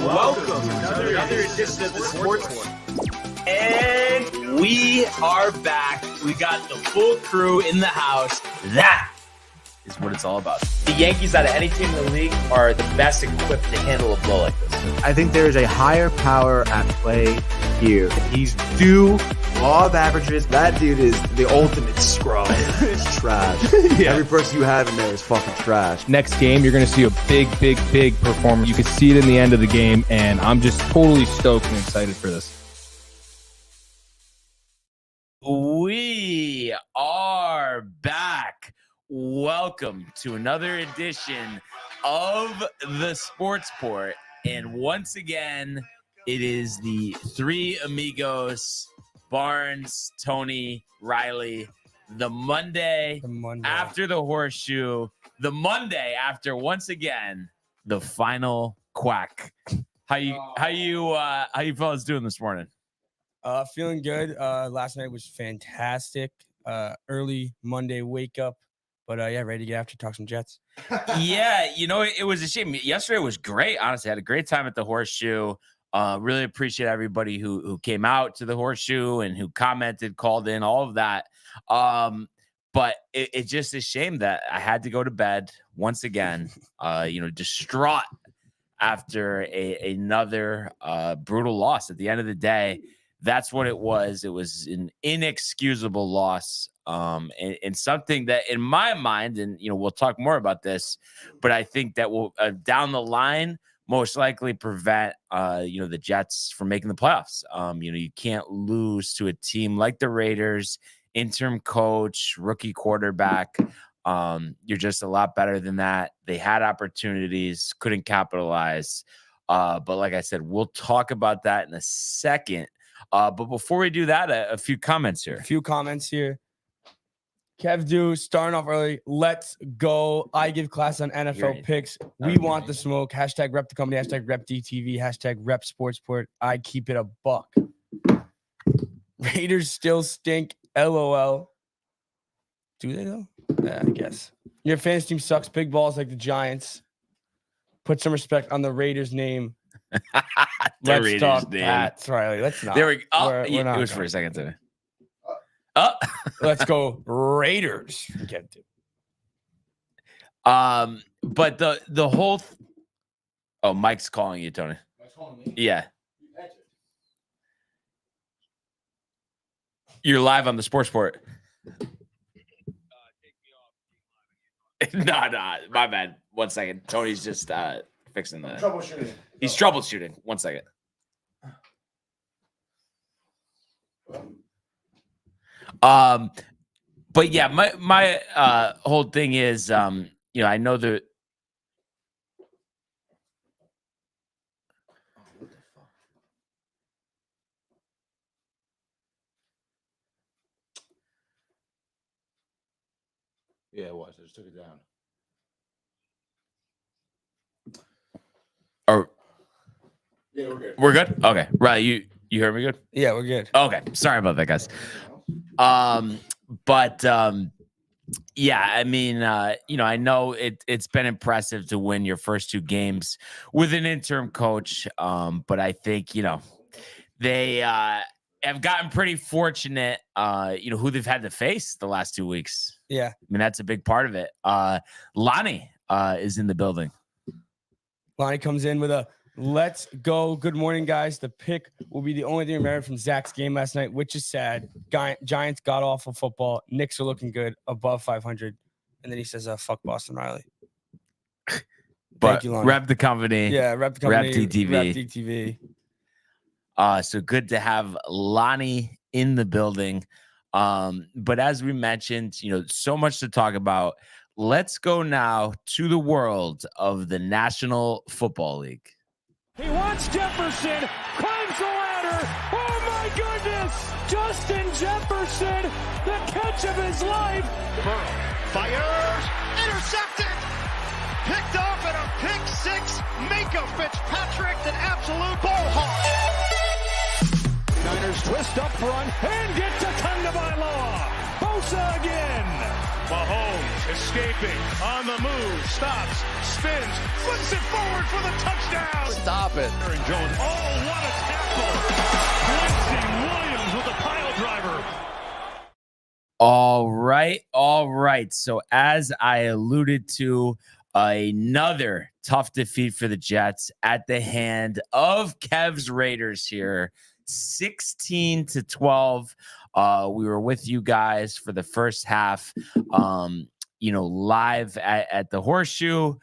welcome to another edition of the Sports One. And we are back. We got the full crew in the house. That is what it's all about. The Yankees, out of any team in the league, are the best equipped to handle a blow like this. I think there is a higher power at play here. He's due law of averages. That dude is the ultimate scrub. It's trash. Yeah. Every person you have in there is fucking trash. Next game, you're going to see a big performance. You can see it in the end of the game, and I'm just totally stoked and excited for this. We are back. Welcome to another edition of the Sports Port. And once again, it is the three amigos, Barnes, Tony, Riley, the Monday after the horseshoe, the Monday after, once again, the final quack. How you fellas doing this morning? Feeling good. Last night was fantastic. Early Monday wake up. But yeah, ready to get after, talk some Jets. Yeah, it was a shame. Yesterday was great. Honestly, I had a great time at the horseshoe. Really appreciate everybody who came out to the horseshoe and who commented, called in, all of that. But it's just a shame that I had to go to bed once again, distraught after another brutal loss. At the end of the day, that's what it was. It was an inexcusable loss. And something that in my mind, and, we'll talk more about this, but I think that will down the line most likely prevent, the Jets from making the playoffs. You can't lose to a team like the Raiders, interim coach, rookie quarterback. You're just a lot better than that. They had opportunities, couldn't capitalize. But like I said, we'll talk about that in a second. But before we do that, a few comments here. Kev Do, starting off early. Let's go. I give class on NFL picks. We want the smoke. Hashtag rep the company. Hashtag rep DTV. Hashtag rep sportsport. I keep it a buck. Raiders still stink. LOL. Do they though? Yeah, I guess. Your fantasy team sucks. Big balls like the Giants. Put some respect on the Raiders name. Let's talk Pats, Riley. Let's not. There we go. It was for a second today. Let's go Raiders. Get to. But the whole. Mike's calling you, Tony. Mike's calling me. Yeah. You're live on the Sports Port. No, my bad. 1 second. Tony's just fixing the troubleshooting. He's troubleshooting. 1 second. But yeah, my whole thing is, I know that. Yeah, it was. I just took it down. Yeah, we're good. We're good? Okay. Right. You heard me good? Yeah, we're good. Okay. Sorry about that, guys. Yeah, I mean, I know it's been impressive to win your first two games with an interim coach. But I think, they have gotten pretty fortunate, who they've had to face the last 2 weeks. Yeah. I mean, that's a big part of it. Lonnie is in the building. Lonnie comes in with a let's go. Good morning, guys. The pick will be the only thing remembered from Zach's game last night, which is sad. Giants got awful football. Knicks are looking good, above 500. And then he says, fuck Boston Riley. But rep the company. Yeah, rep the company. Rep DTV. Rep DTV. So good to have Lonnie in the building. But as we mentioned, so much to talk about. Let's go now to the world of the National Football League. He wants Jefferson, climbs the ladder. Oh my goodness! Justin Jefferson, the catch of his life. Burrow fires, intercepted, picked off at a pick six. Minka Fitzpatrick, an absolute ball hawk. Niners twist up front and get to Tagovailoa. Bosa again. Mahomes escaping, on the move, stops, spins, flips it forward for the touchdown. Stop it. Aaron Jones. Oh, what a tackle. Quincy Williams with a pile driver. All right. So as I alluded to, another tough defeat for the Jets at the hand of Kev's Raiders here, 16-12. We were with you guys for the first half, live at the Horseshoe.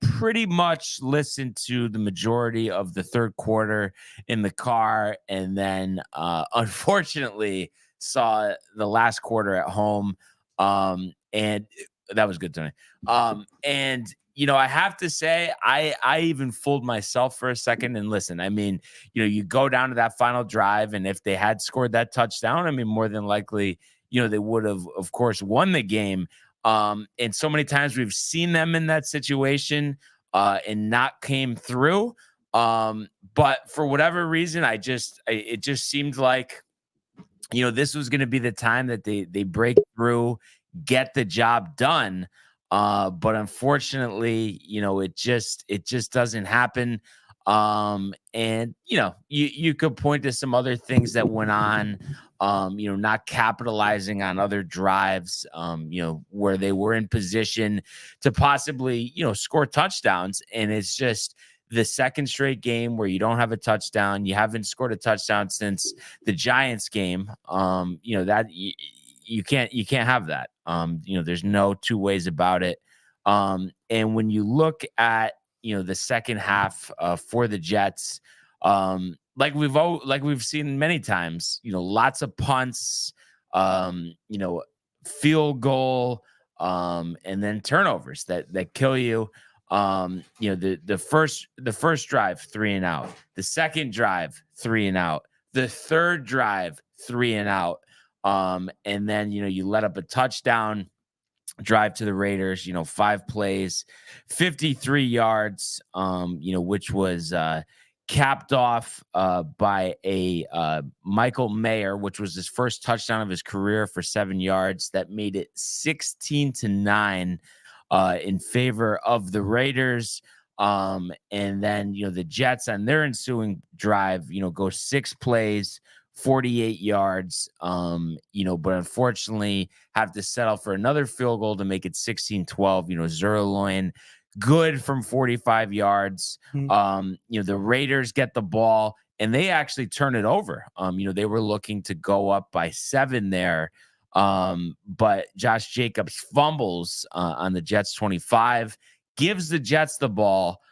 Pretty much listened to the majority of the third quarter in the car, and then unfortunately saw the last quarter at home. And that was good, Tony. And I have to say, I even fooled myself for a second. And listen, I mean, you go down to that final drive, and if they had scored that touchdown, I mean, more than likely, they would have, of course, won the game. And so many times we've seen them in that situation and not came through. But for whatever reason, it just seemed like, this was going to be the time that they break through, get the job done. But unfortunately, it just doesn't happen. And you could point to some other things that went on, not capitalizing on other drives, where they were in position to possibly, score touchdowns. And it's just the second straight game where you don't have a touchdown. You haven't scored a touchdown since the Giants game. That you can't have that. There's no two ways about it. And when you look at, the second half for the Jets, like we've seen many times, lots of punts, field goal, and then turnovers that kill you. The first drive, 3 and out, the second drive, 3 and out, the third drive, 3 and out. And then, you let up a touchdown drive to the Raiders, 5 plays, 53 yards, which was capped off by a Michael Mayer, which was his first touchdown of his career for 7 yards. That made it 16-9 in favor of the Raiders. And then, the Jets on their ensuing drive, go 6 plays, 48 yards, but unfortunately have to settle for another field goal to make it 16-12. Zerloin, good from 45 yards. The Raiders get the ball and they actually turn it over. They were looking to go up by 7 there. But Josh Jacobs fumbles on the Jets 25, gives the Jets the ball,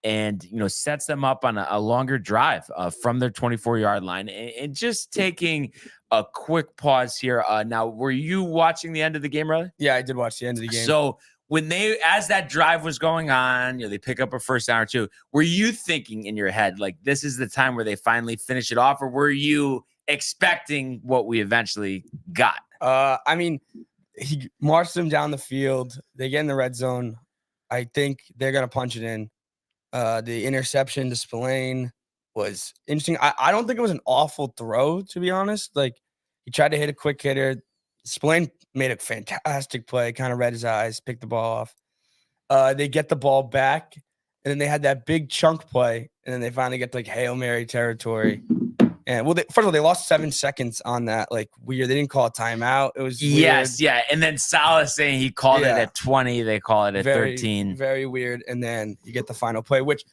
and sets them up on a longer drive from their 24-yard line. And just taking a quick pause here. Now, were you watching the end of the game, Riley? Yeah, I did watch the end of the game. So as that drive was going on, they pick up a first down or two. Were you thinking in your head, like, this is the time where they finally finish it off, or were you expecting what we eventually got? I mean, he marched them down the field. They get in the red zone. I think they're going to punch it in. The interception to Spillane was interesting. I don't think it was an awful throw, to be honest. Like, he tried to hit a quick hitter. Spillane made a fantastic play, kind of read his eyes, picked the ball off. They get the ball back, and then they had that big chunk play, and then they finally get to, like, Hail Mary territory. And first of all, they lost 7 seconds on that. Like, weird. They didn't call a timeout. It was weird. Yes, yeah. And then Salah saying he called it at 20. They call it at 13. Very weird. And then you get the final play, which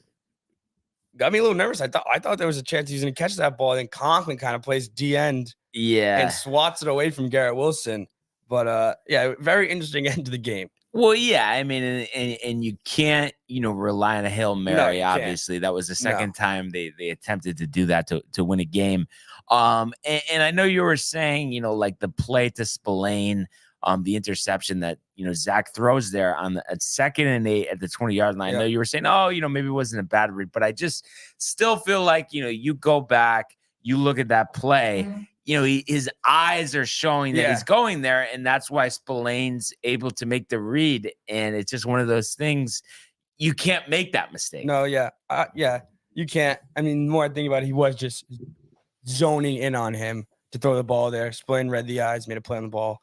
got me a little nervous. I thought there was a chance he was going to catch that ball. And then Conklin kind of plays D-end. Yeah. And swats it away from Garrett Wilson. But, very interesting end to the game. Well, yeah, I mean, and you can't, rely on a Hail Mary, obviously. That was the second time they attempted to do that to win a game. And I know you were saying, like the play to Spillane, the interception that, Zach throws there at 2nd and 8 at the 20-yard line. I know you were saying, maybe it wasn't a bad read, but I just still feel like, you go back, you look at that play, his eyes are showing that he's going there, and that's why Spillane's able to make the read. And it's just one of those things, you can't make that mistake. No, you can't. I mean, the more I think about it, he was just zoning in on him. to throw the ball there. Spillane read the eyes, made a play on the ball.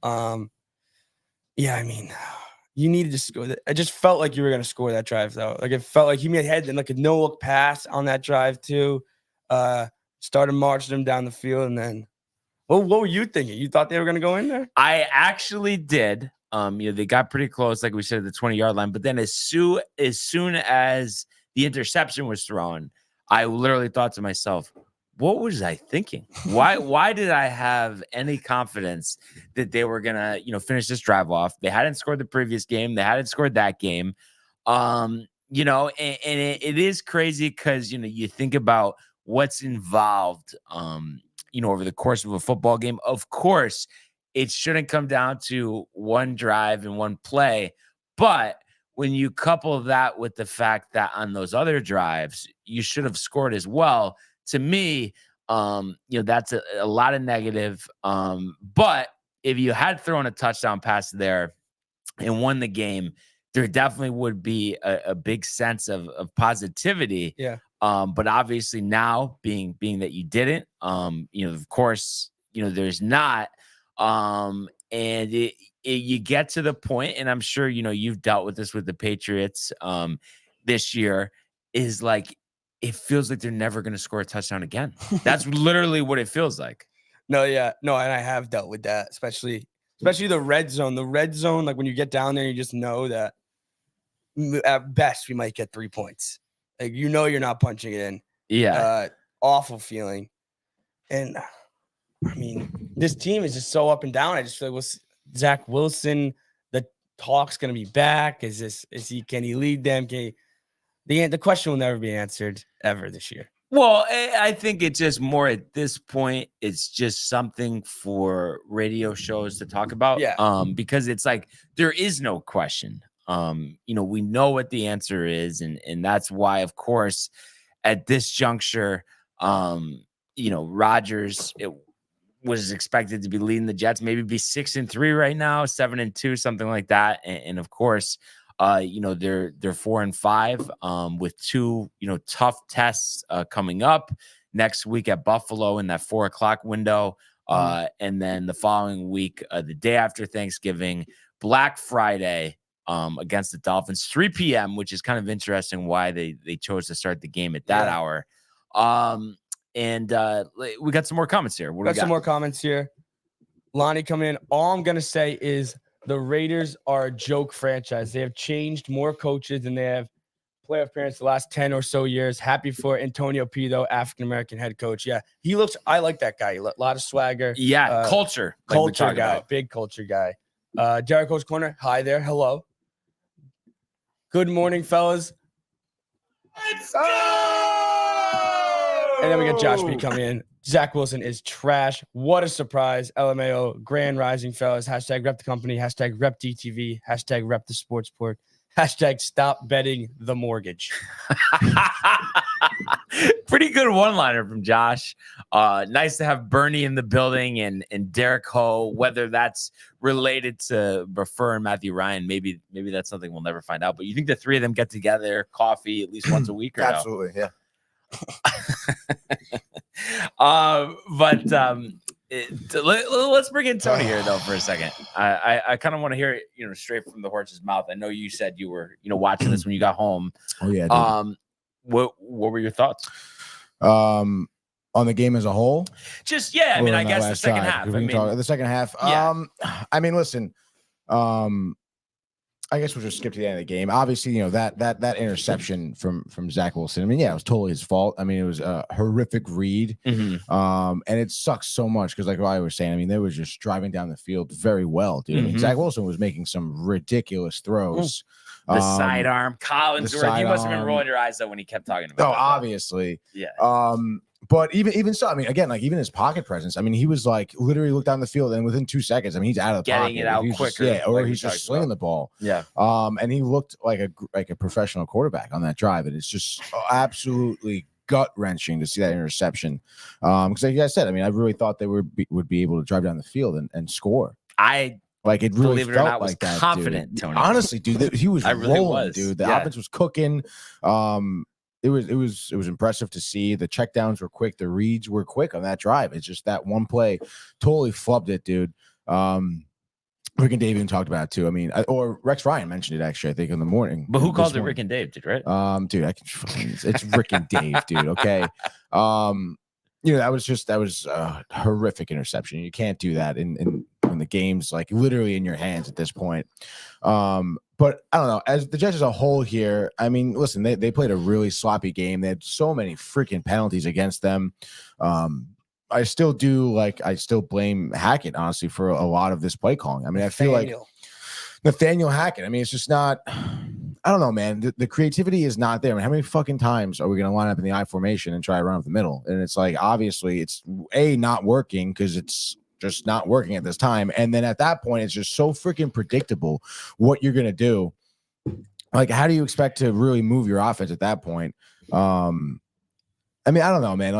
Yeah, I mean, you needed to score. I just felt like you were going to score that drive, though. Like, it felt like he had like a no-look pass on that drive, too. Started marching them down the field, and then what were you thinking? You thought they were going to go in there? I actually did. They got pretty close, like we said, at the 20-yard line. But then as soon as the interception was thrown, I literally thought to myself, what was I thinking? Why did I have any confidence that they were gonna, finish this drive off? They hadn't scored the previous game. They hadn't scored that game. And it is crazy because, you think about what's involved, over the course of a football game. Of course, it shouldn't come down to one drive and one play. But when you couple that with the fact that on those other drives, you should have scored as well, to me, that's a lot of negative. But if you had thrown a touchdown pass there and won the game, there definitely would be a big sense of positivity. Yeah. But obviously now being that you didn't, of course, there's not. And you get to the point, and I'm sure, you've dealt with this with the Patriots this year, is like, it feels like they're never going to score a touchdown again. That's literally what it feels like. No, yeah. No, and I have dealt with that, especially the red zone. The red zone, like when you get down there, you just know that at best we might get 3 points. Like, you're not punching it in. Yeah. Awful feeling. And I mean, this team is just so up and down. I just feel like Zach Wilson, the talk's going to be back. Can he lead them? The question will never be answered ever this year. Well, I think it's just more at this point, it's just something for radio shows to talk about. Yeah. Because it's like, there is no question. We know what the answer is. And that's why, of course, at this juncture, Rodgers, was expected to be leading the Jets, maybe be 6-3 right now, 7-2, something like that. And of course, they're 4-5 with two, tough tests coming up next week at Buffalo in that 4:00 window. And then the following week, the day after Thanksgiving, Black Friday against the Dolphins, 3 p.m., which is kind of interesting why they chose to start the game at that hour. And we got some more comments here. Got some more comments here. Lonnie coming in. All I'm going to say is the Raiders are a joke franchise. They have changed more coaches than they have playoff appearances the last 10 or so years. Happy for Antonio P, though, African-American head coach. Yeah, I like that guy. A lot of swagger. Yeah, culture. Culture guy. Big culture guy. Jericho's Corner. Hi there. Hello. Good morning, fellas. Let's go! And then we got Josh B coming in. Zach Wilson is trash. What a surprise. LMAO, grand rising, fellas. Hashtag rep the company. Hashtag rep DTV. Hashtag rep the sports port. Hashtag stop betting the mortgage. Pretty good one-liner from Josh. Nice to have Bernie in the building and Derek Ho. Whether that's related to Buffer and Matthew Ryan, maybe that's something we'll never find out. But you think the three of them get together, coffee at least once a week? Or Absolutely, yeah. Let's bring in Tony here though for a second. I kind of want to hear it, straight from the horse's mouth. I know you said you were, watching this when you got home. Oh yeah. What were your thoughts? On the game as a whole? Just I mean, I guess the second half. The second half. Yeah. I mean, listen. I guess we'll just skip to the end of the game. Obviously, that interception from Zach Wilson. I mean, it was totally his fault. I mean, it was a horrific read. Mm-hmm. And it sucks so much because, like I was saying, I mean, they were just driving down the field very well, dude. I mean, Zach Wilson was making some ridiculous throws. The sidearm, Collinsworth. You must have been rolling your eyes though when he kept talking about. Oh, obviously. Yeah. But even so, I mean, again, like even his pocket presence. I mean, he was like literally looked down the field, and within 2 seconds, I mean, he's out of the getting pocket. it out quicker. Or he's just slinging the ball. Yeah. And he looked like a professional quarterback on that drive, and it's just absolutely gut wrenching to see that interception. Because like I said, I mean, I really thought they would be able to drive down the field and score. I like it really believe it felt or not, was like that, confident, dude. Tony. Honestly, dude, he was I really rolling, was. dude. The Yeah. offense was cooking. it was impressive to see. The checkdowns were quick, the reads were quick on that drive. It's just that one play totally flubbed it, dude. Rick and Dave even talked about it too. I mean, or Rex Ryan mentioned it actually, I think, in the morning. But who calls it Rick and Dave, did, right? Dude, it's Rick and Dave, dude. Okay. That was a horrific interception. You can't do that in when the game's like literally in your hands at this point. But I don't know, as the Jets as a whole here, I mean, listen, they played a really sloppy game. They had so many freaking penalties against them. I still blame Hackett, honestly, for a lot of this play calling. I mean, I feel like Nathaniel Hackett. I mean, it's just not, I don't know, man. The creativity is not there. I mean, how many fucking times are we going to line up in the I formation and try to run up the middle? And it's like, obviously, it's not working because it's just not working at this time. And then at that point, it's just so freaking predictable what you're going to do. Like, how do you expect to really move your offense at that point? I mean, I don't know, man.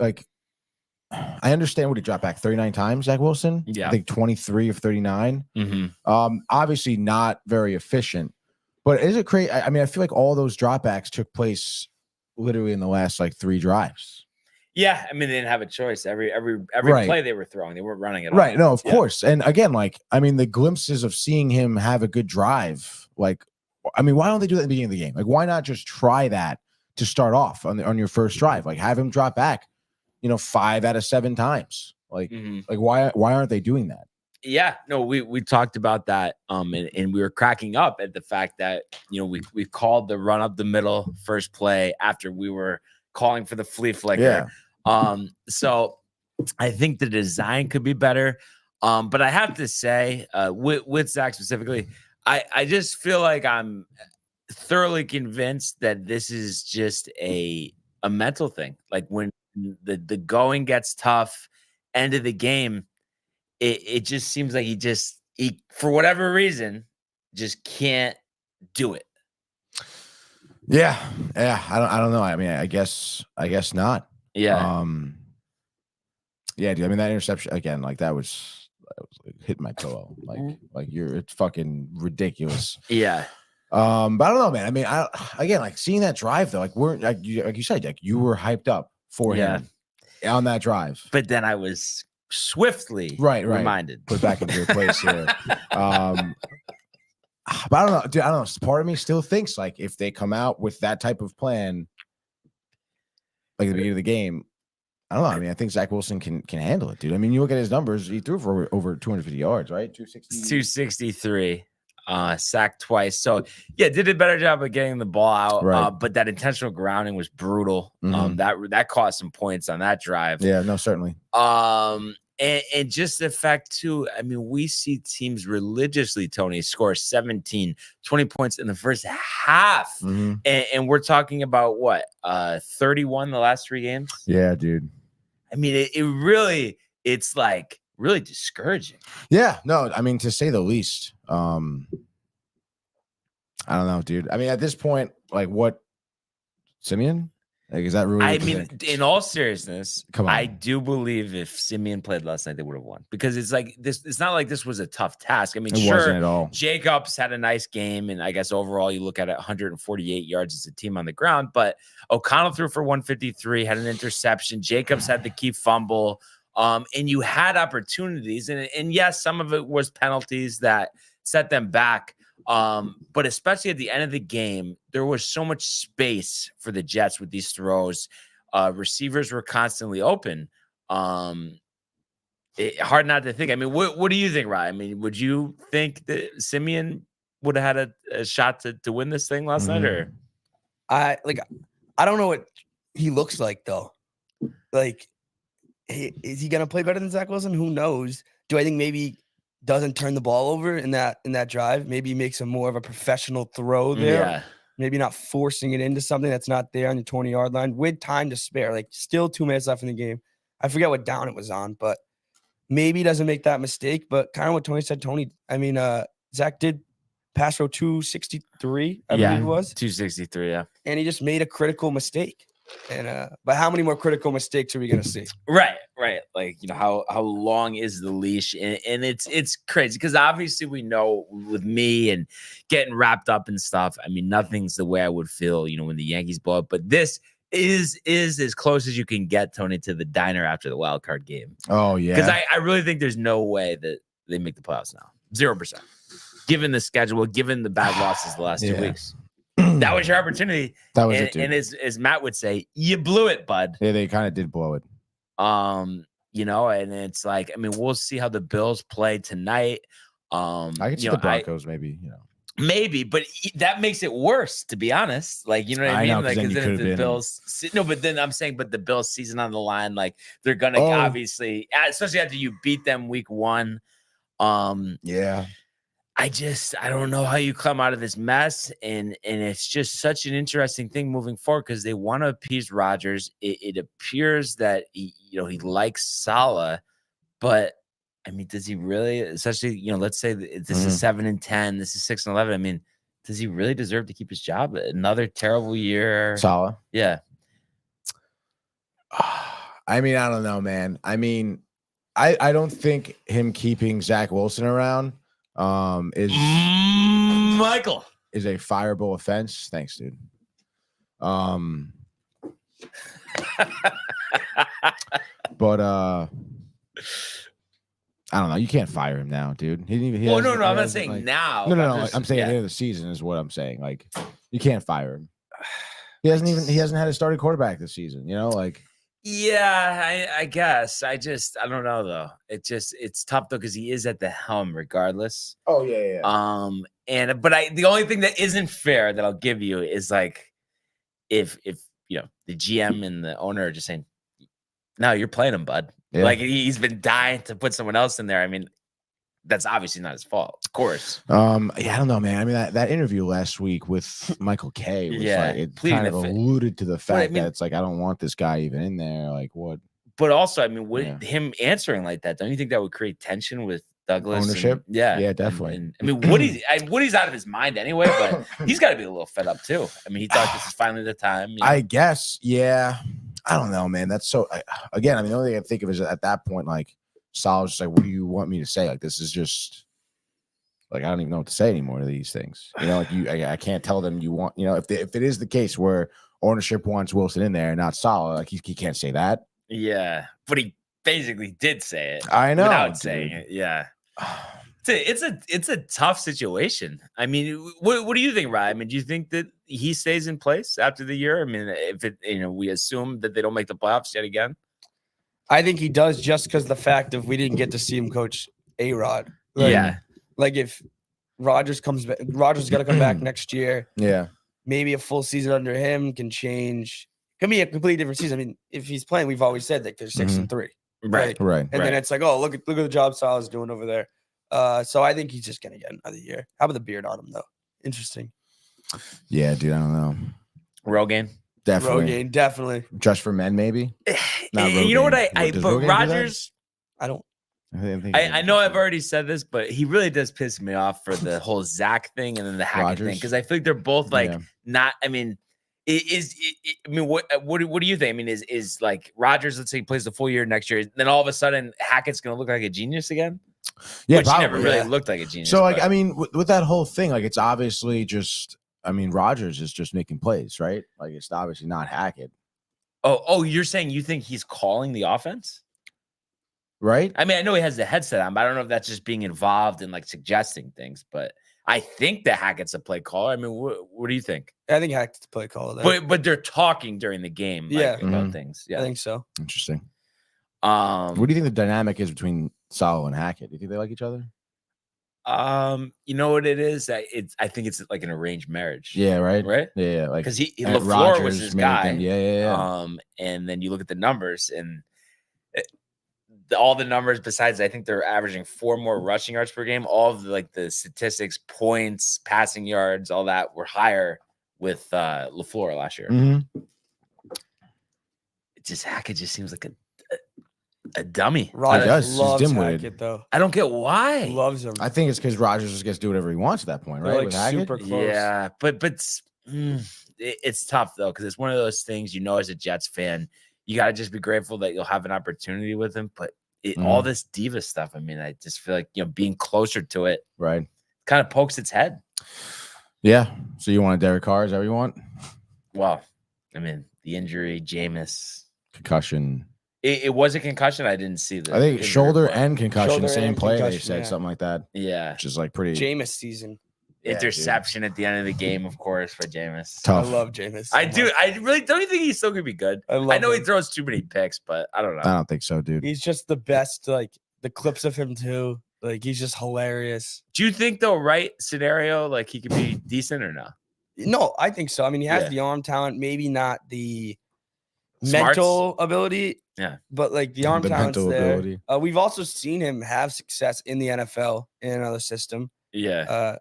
Like. I understand what he dropped back 39 times, Zach Wilson. Yeah. I think 23 of 39. Mm-hmm. Obviously not very efficient, but is it crazy? I mean, I feel like all those dropbacks took place literally in the last like 3 drives. Yeah, I mean, they didn't have a choice. Every Right. play they were throwing, they weren't running it. Right. No, of course. And again, like, I mean, the glimpses of seeing him have a good drive, like, I mean, why don't they do that at the beginning of the game? Like, why not just try that to start off on your first drive? Like, have him drop back, 5 out of 7 times. Like, like why aren't they doing that? Yeah, no, we talked about that. And we were cracking up at the fact that, we called the run up the middle first play after we were calling for the flea flicker. Yeah. So I think the design could be better. But I have to say, with Zach specifically, I just feel like I'm thoroughly convinced that this is just a mental thing. Like when the going gets tough, end of the game, it just seems like he for whatever reason just can't do it. Yeah. I don't know. I mean, I guess not. Yeah. Yeah, dude. I mean, that interception again, like that was like hitting my pillow. Like it's fucking ridiculous. Yeah. But I don't know, man. I mean, again, like seeing that drive though, like like you said, like you were hyped up for him on that drive. But then I was swiftly reminded. Put back into your place here. But I don't know, dude. I don't know. Part of me still thinks like if they come out with that type of plan, like at the beginning of the game, I don't know. I mean, I think Zach Wilson can handle it, dude. I mean, you look at his numbers; he threw for over 250 yards, right? 263, sacked twice. So yeah, did a better job of getting the ball out. Right. But that intentional grounding was brutal. That cost some points on that drive. Yeah, no, certainly. And just the fact too, I mean, we see teams religiously, Tony, score 17, 20 points in the first half. And we're talking about what, 31 the last 3 games? Yeah, dude. I mean, it's like really discouraging. Yeah, no, I mean, to say the least. I don't know, dude. I mean, at this point, like what, Simeon? Like, is that really? I mean, in all seriousness, come on. I do believe if Simeon played last night, they would have won because it's like this. It's not like this was a tough task. I mean, it wasn't at all. Jacobs had a nice game, and I guess overall, you look at it, 148 yards as a team on the ground. But O'Connell threw for 153, had an interception. Jacobs had the key fumble, and you had opportunities, and yes, some of it was penalties that set them back. But especially at the end of the game, there was so much space for the Jets with these throws. Receivers were constantly open. Hard not to think. I mean, what do you think, Ryan? I mean, would you think that Simeon would have had a shot to win this thing last night? Or I don't know what he looks like though. Like, is he gonna play better than Zach Wilson? Who knows? Do I think maybe doesn't turn the ball over in that drive? Maybe makes a more of a professional throw there. Yeah. Maybe not forcing it into something that's not there on the 20-yard line with time to spare. Like still 2 minutes left in the game. I forget what down it was on, but maybe he doesn't make that mistake. But kind of what Tony said, Zach did pass row 263, I believe it was. 263, yeah. And he just made a critical mistake. And but how many more critical mistakes are we gonna see? Right. Like, how long is the leash? And it's crazy because obviously we know with me and getting wrapped up and stuff. I mean, nothing's the way I would feel, when the Yankees blow up. But this is as close as you can get, Tony, to the diner after the wild card game. Oh yeah, Because I really think there's no way that they make the playoffs now. 0%. Given the schedule, given the bad losses the last 2 weeks. That was your opportunity. That was and, it, dude. And as Matt would say, you blew it, bud. Yeah, they kind of did blow it. And it's like, I mean, we'll see how the Bills play tonight. I can see the Broncos maybe, but that makes it worse, to be honest. Like, you know what I mean? Know, like, then then the Bills, but then I'm saying, but the Bills season on the line, like they're gonna obviously, especially after you beat them week 1. Yeah. I don't know how you come out of this mess, and it's just such an interesting thing moving forward because they want to appease Rodgers. It appears that he likes Saleh, but I mean, does he really? Especially, let's say this is 7-10, this is 6-11. I mean, does he really deserve to keep his job? Another terrible year, Saleh. Yeah. I mean, I don't know, man. I mean, I don't think him keeping Zach Wilson around is Michael is a fireable offense. Thanks, dude. But I don't know. You can't fire him now, dude. He didn't even. No, I'm not saying now. No. I'm saying at the end of the season is what I'm saying. Like, you can't fire him. He hasn't had a starting quarterback this season. Yeah, I guess. I don't know though. It's tough though because he is at the helm regardless. Oh yeah. But the only thing that isn't fair that I'll give you is like if the GM and the owner are just saying, no, you're playing him, bud. Yeah. Like he's been dying to put someone else in there. I mean, that's obviously not his fault, of course. Yeah, I don't know, man. I mean, that interview last week with Michael Kay was it kind of alluded to the fact that it's like, I don't want this guy even in there. Like, what? But also, I mean, him answering like that, don't you think that would create tension with Douglas? Ownership? Yeah, definitely. I mean, Woody's out of his mind anyway, but he's got to be a little fed up too. I mean, he thought this is finally the time. I guess, yeah. I don't know, man. That's so. Again, I mean, the only thing I think of is at that point, like, Sal's just like, what do you want me to say? Like, this is just like, I don't even know what to say anymore to these things. Like I can't tell them you want. If it is the case where ownership wants Wilson in there and not Sal, like he can't say that. Yeah, but he basically did say it. I know, without saying it. Yeah. It's a tough situation. I mean, what do you think, Ryan? I mean, do you think that he stays in place after the year? I mean, if we assume that they don't make the playoffs yet again. I think he does just because the fact of we didn't get to see him coach A-Rod. Like if Rodgers comes back, Rodgers got to come back next year. Yeah. Maybe a full season under him can change. Can be a completely different season. I mean, if he's playing, we've always said that they're 6-3. Right. And then it's like, oh, look at the job Salah's doing over there. So I think he's just gonna get another year. How about the beard on him though? Interesting. Yeah, dude. I don't know. Rogaine. Definitely. Just for men, maybe. You know what? But Rodgers. I don't. I know I've already said this, but he really does piss me off for the whole Zach thing and then the Hackett thing because I feel like they're both like not. I mean, what do you think? I mean, is like Rodgers? Let's say he plays the full year next year, then all of a sudden Hackett's going to look like a genius again. Yeah, which probably, he never really looked like a genius. So, like, I mean, with that whole thing, like, it's obviously just. I mean, Rodgers is just making plays, right? Like, it's obviously not Hackett. Oh, you're saying you think he's calling the offense? Right? I mean, I know he has the headset on, but I don't know if that's just being involved in like suggesting things. But I think that Hackett's a play caller. I mean, what do you think? I think Hackett's a play caller. But they're talking during the game, about things. Yeah, I think so. Interesting. What do you think the dynamic is between Sal and Hackett? Do you think they like each other? You know what it is? I think it's like an arranged marriage. Yeah, right. Yeah, like because LaFleur was his guy. Yeah. And then you look at the numbers and all the numbers besides, I think they're averaging 4 more rushing yards per game. All of the statistics, points, passing yards, all that were higher with LaFleur last year. Mm-hmm. Hackett just seems like a dummy. Rodgers loves Hackett, though. I don't get why. He loves him. I think it's because Rodgers just gets to do whatever he wants at that point, right? They're like super close. Yeah, but It's tough though, because it's one of those things, as a Jets fan, you got to just be grateful that you'll have an opportunity with him. But all this diva stuff, I mean, I just feel like, being closer to it, right, kind of pokes its head. Yeah. So you want a Derek Carr? Is that what you want? Well, I mean, the injury, Jameis. Concussion. It was a concussion. I didn't see that. I think shoulder and concussion, Shoulder same and play. They concussion, said yeah. something like that. Yeah. Which is like pretty Jameis season. Interception at the end of the game, of course, for Jameis. tough. I love Jameis. I do. I really don't. You think he's still gonna be good? I know he throws too many picks, but I don't know. I don't think so, dude. He's just the best. Like the clips of him too. Like he's just hilarious. Do you think though, right scenario, like he could be decent or no? No, I think so. I mean, he has Yeah. the arm talent, maybe not the Smarts? mental ability. Yeah. But like the arm The talent's mental there. ability. We've also seen him have success in the NFL in another system. Yeah.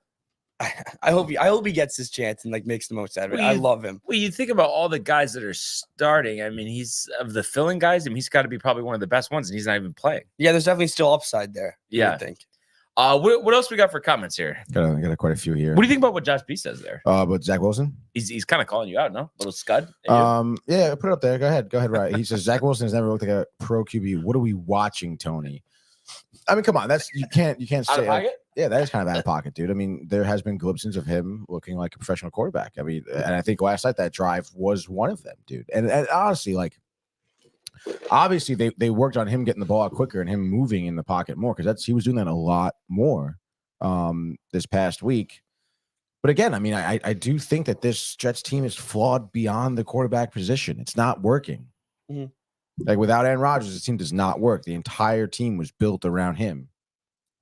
I hope he gets his chance and like makes the most out of it. Well, I you- love him. Well, you think about all the guys that are starting. I mean, he's of the filling guys. I mean, he's got to be probably one of the best ones, and he's not even playing. Yeah, there's definitely still upside there. Yeah. I think. What else we got for comments here? Got quite a few here. What do you think about what Josh B says there? But Zach Wilson? He's kind of calling you out, no? Little scud. at you? Yeah, put it up there. Go ahead, Ryan. He says Zach Wilson has never looked like a pro QB. What are we watching, Tony? I mean, come on, you can't Out say of pocket? yeah, that is kind of out of pocket, dude. I mean, there has been glimpses of him looking like a professional quarterback. I mean, and I think last night that drive was one of them, dude. And honestly, like, obviously they worked on him getting the ball out quicker and him moving in the pocket more because he was doing that a lot more this past week. But again, I mean, I do think that this Jets team is flawed beyond the quarterback position. It's not working. Mm-hmm. Like without Aaron Rodgers, the team does not work. The entire team was built around him.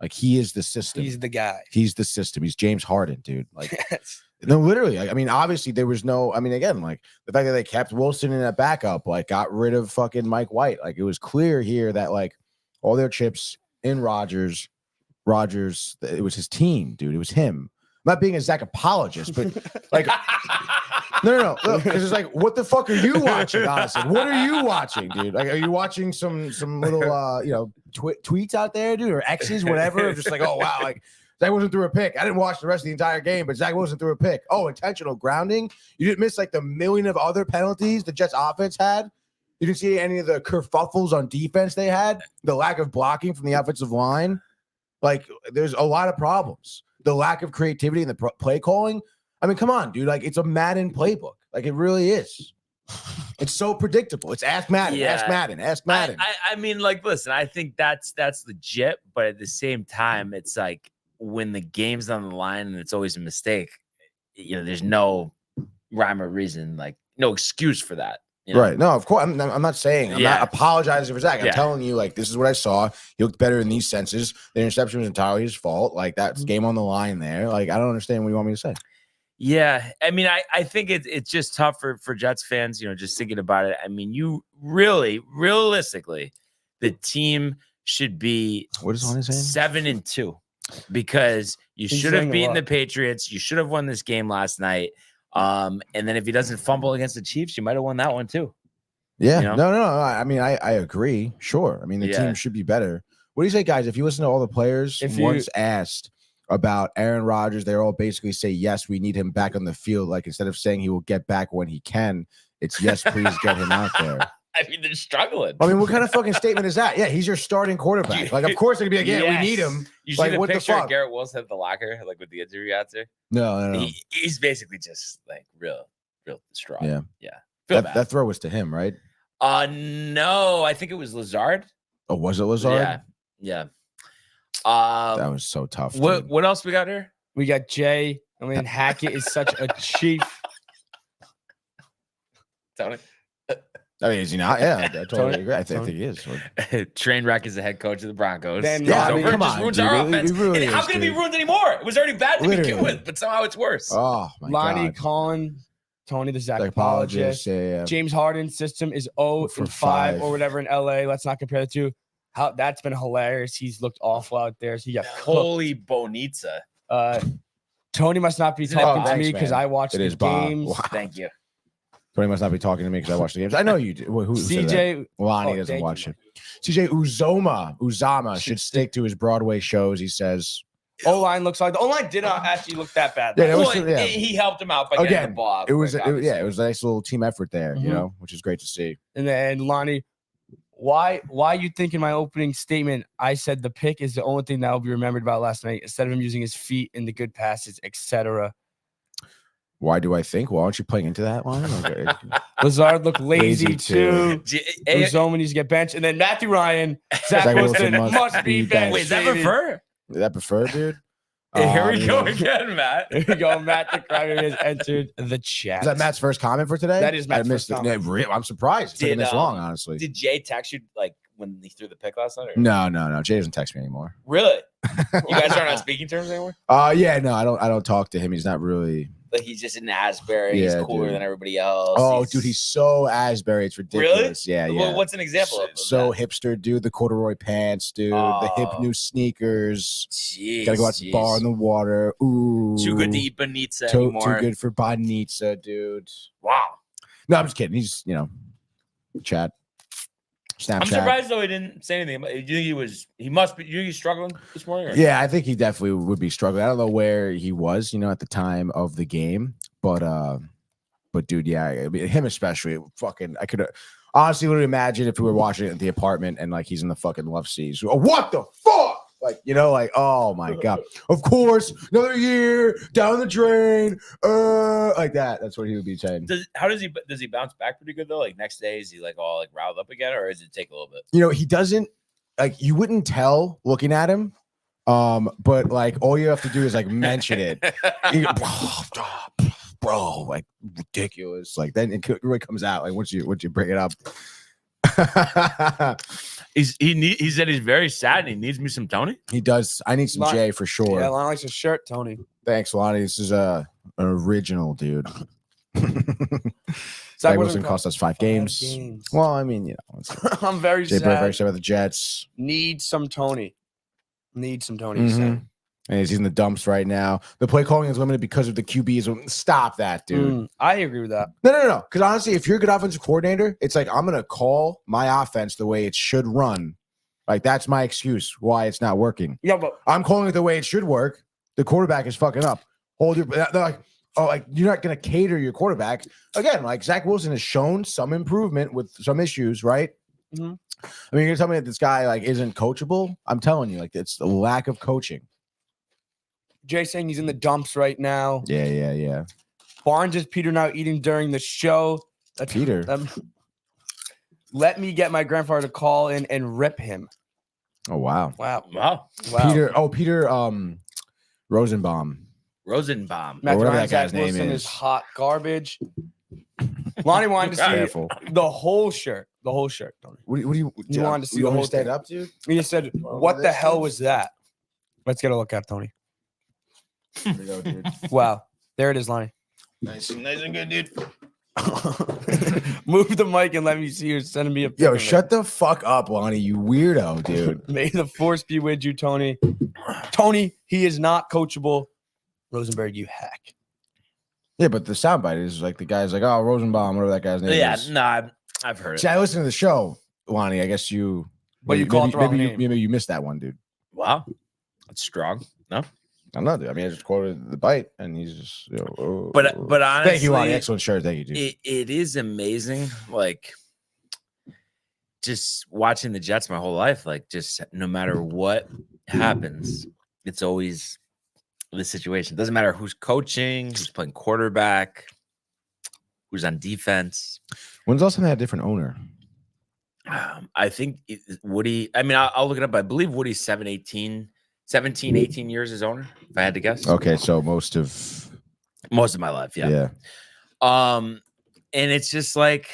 Like he is the system. He's the guy. He's the system. He's James Harden, dude. Like no, literally. I mean, obviously there was no. I mean, again, like the fact that they kept Wilson in that backup, like got rid of fucking Mike White. Like it was clear here that like all their chips in Rodgers, it was his team, dude. It was him. I'm not being a Zach apologist, but like. No. Because it's like, what the fuck are you watching? Honestly, what are you watching, dude? Like, are you watching some little tweets out there, dude, or X's, whatever? Just like, oh wow, like Zach Wilson threw a pick. I didn't watch the rest of the entire game, but Zach Wilson threw a pick. Oh, intentional grounding. You didn't miss like the million of other penalties the Jets offense had. You didn't see any of the kerfuffles on defense they had. The lack of blocking from the offensive line. Like, there's a lot of problems. The lack of creativity in the play calling. I mean, come on, dude. Like, it's a Madden playbook. Like, it really is. It's so predictable. It's ask Madden, Yeah. ask Madden. I mean, like, listen, I think that's legit, but at the same time, it's like when the game's on the line and it's always a mistake, there's no rhyme or reason, like no excuse for that. Right. No, of course. I'm not saying, I'm not apologizing for Zach. I'm telling you, like, this is what I saw. He looked better in these senses. The interception was entirely his fault. Like, that's game on the line there. Like, I don't understand what you want me to say. Yeah, I mean, I think it's just tough for Jets fans, just thinking about it. I mean, you realistically, the team should be What is on his hand? 7-2 because you He's should have saying a beaten the lot. Patriots. You should have won this game last night. And then if he doesn't fumble against the Chiefs, you might have won that one too. Yeah. No. I mean, I agree. Sure. I mean, the Yeah. team should be better. What do you say, guys? If you listen to all the players, once asked about Aaron Rodgers, they all basically say, yes, we need him back on the field. Like, instead of saying he will get back when he can, it's yes, please get him out there. I mean, they're struggling. I mean, what kind of fucking statement is that? Yeah, he's your starting quarterback. Like, of course they're gonna be like, yeah, we need him. You see Like, the what the picture of fuck? Garrett Wilson at the locker, like with the injury answer? No. He's basically just like real distraught. Yeah. Feel bad. That throw was to him, right? No, I think it was Lazard. Oh, was it Lazard? Yeah. That was so tough. dude. What else we got here? We got Jay. I mean, Hackett is such a chief. Tony. I mean, is he not? Yeah, I totally Tony? agree. I think he is. Trainwreck is the head coach of the Broncos. Then, It's yeah, I over. mean, It come just on, ruins dude. our It offense. really And how is, can it be dude. ruined anymore? It was already bad to begin Literally. with, but somehow it's worse. Oh my Lonnie god. Collin, Tony the Zach Psychologist. apologist. Yeah. James Harden's system is 0 For and 5 5. or whatever in LA. Let's not compare the two. How that's been hilarious. He's looked awful out there. So he got cooked. Holy bonita. Tony must not be Isn't it talking Bob? to me Thanks, because man. I watch It the is Bob. games. Wow. Thank you. Tony must not be talking to me because I watch the games. I know you do. Who said that? CJ, Lonnie Oh, doesn't thank watch you. it. CJ Uzama should stick to his Broadway shows. He says, O-line looks like the O-line did not actually look that bad. Yeah, it was- Well, he helped him out by getting the Again, ball. it was quick, a obviously. nice little team effort there, you Mhm. know, which is great to see. And then Lonnie, why you think in my opening statement I said the pick is the only thing that will be remembered about last night instead of him using his feet in the good passes, etc. Why do I think? Why aren't you playing into that one? Okay. Lazard looked lazy, Lazy too. too. Uzoma needs to get benched, and then Matthew Ryan, Zach Zach Wilson Wilson must be benched. Wait, is that baby. prefer? Is that preferred, dude? Here we You go know, again, Matt. There we go. Matt the Crier has entered the chat. Is that Matt's first comment for today? That is Matt's I missed first it. comment. Yeah, I'm surprised. It's taking Did, this long, honestly. Did Jay text you like when he threw the pick last night? Or? No. Jay doesn't text me anymore. Really? You guys aren't on speaking terms anymore? Yeah, no, I don't talk to him. He's not really. Like he's just in Asbury. Yeah, he's cooler dude. than everybody else. Oh, dude, he's so Asbury. It's ridiculous. Really? Yeah. Well, what's an example of So that? hipster, dude. The corduroy pants, dude. The hip Oh. new sneakers. Jeez, Gotta go out to the bar in the water. Ooh. Too good to eat bonita Too anymore. good for bonita, dude. Wow. No, I'm just kidding. He's, chat. Snapchat. I'm surprised though he didn't say anything. Do you think he must be? You think he's struggling this morning? Or? Yeah, I think he definitely would be struggling. I don't know where he was, at the time of the game, but dude, yeah, I mean, him especially. Fucking, I could honestly literally imagine if we were watching it at the apartment and like he's in the fucking love seas. Oh, what the fuck? Like, oh my god. Of course, another year down the drain. Like that. That's what he would be saying. Does he bounce back pretty good though? Like next day, is he like all like riled up again, or does it take a little bit? He doesn't like you wouldn't tell looking at him. But like all you have to do is like mention it. Bro, like ridiculous. Like then it really comes out. Like once you bring it up. He said he's very sad and he needs me some Tony. He does. I need some Lon- J for sure. Yeah, Lonnie likes his shirt, Tony. Thanks, Lonnie. This is an original, dude. Zach Wilson cost us 5 games. Well, I mean, I'm very Jay sad. Bird very sad about the Jets. Need some Tony. He Mhm. said. And he's in the dumps right now. The play calling is limited because of the QBs. Stop that, dude. I agree with that. No. Because honestly, if you're a good offensive coordinator, it's like I'm gonna call my offense the way it should run. Like that's my excuse why it's not working. Yeah, but I'm calling it the way it should work. The quarterback is fucking up. They're like, you're not gonna cater your quarterback again. Like Zach Wilson has shown some improvement with some issues, right? Mhm. I mean, you're gonna tell me that this guy like isn't coachable? I'm telling you, like it's the lack of coaching. Jay saying he's in the dumps right now. Yeah. Barnes is Peter now eating during the show. Peter. Let me get my grandfather to call in and rip him. Oh wow. Wow. Peter Rosenbaum. Rosenbaum. Matthew whatever Ryan, that guy's Zach name Wilson is. hot garbage. Lonnie wanted to see Careful. the whole shirt. The whole shirt, Tony. What do you You wanted to see you the want me whole to stand thing. up, dude? He just said, "What the hell was that?" Let's get a look at it, Tony. Here we go, dude. Wow, there it is, Lonnie. nice and good, dude. Move the mic and let me see you sending me a pic Yo, of it. shut the fuck up, Lonnie, you weirdo, dude. May the force be with you, Tony. Tony, he is not coachable. Rosenberg, you hack. Yeah, but the soundbite is like the guy's like, oh, Rosenbaum, whatever that guy's name Yeah, is. no, I've heard See, it. I listened to the show, Lonnie. I guess you. But you called the wrong maybe name. maybe you missed that one, dude. Wow, that's strong. No, I'm not. I mean, I just quoted the bite, and he's just. but honestly, thank you, Lonnie. Excellent shirt. Thank you, dude. it is amazing. Like just watching the Jets my whole life. Like just no matter what happens, it's always the situation. Doesn't matter who's coaching, who's playing quarterback, who's on defense. When's the last time they had a different owner? I think Woody. I mean, I'll look it up. I believe Woody's 17, 18 years as owner. If I had to guess. Okay, so most of My life. Yeah. And it's just like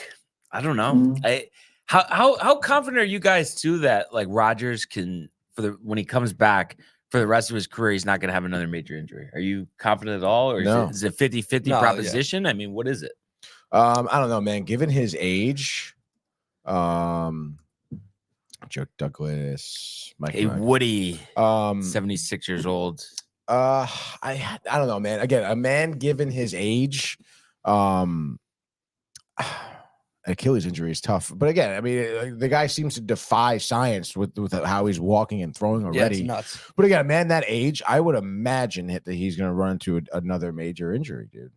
I don't know. How confident are you guys too that like Rodgers can when he comes back for the rest of his career, he's not going to have another major injury? Are you confident at all, or is it 50-50 No, proposition? I mean, what is it? I don't know, man. Given his age, Joe Douglas, Mike. Hey, Woody, 76 years old. I don't know, man. Again, a man given his age, Achilles injury is tough. But again, I mean, the guy seems to defy science with how he's walking and throwing Yeah, it's already. nuts. But again, a man that age, I would imagine that he's going to run into another major injury, dude.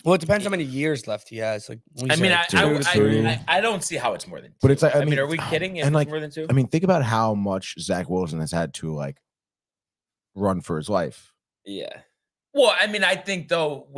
Well, it depends how many years left he has. Like, I mean, I I don't see how it's more than 2. But it's like, I mean, are we kidding? If and it's like, more than 2? I mean, think about how much Zach Wilson has had to like run for his life. Yeah. Well, I mean, I think though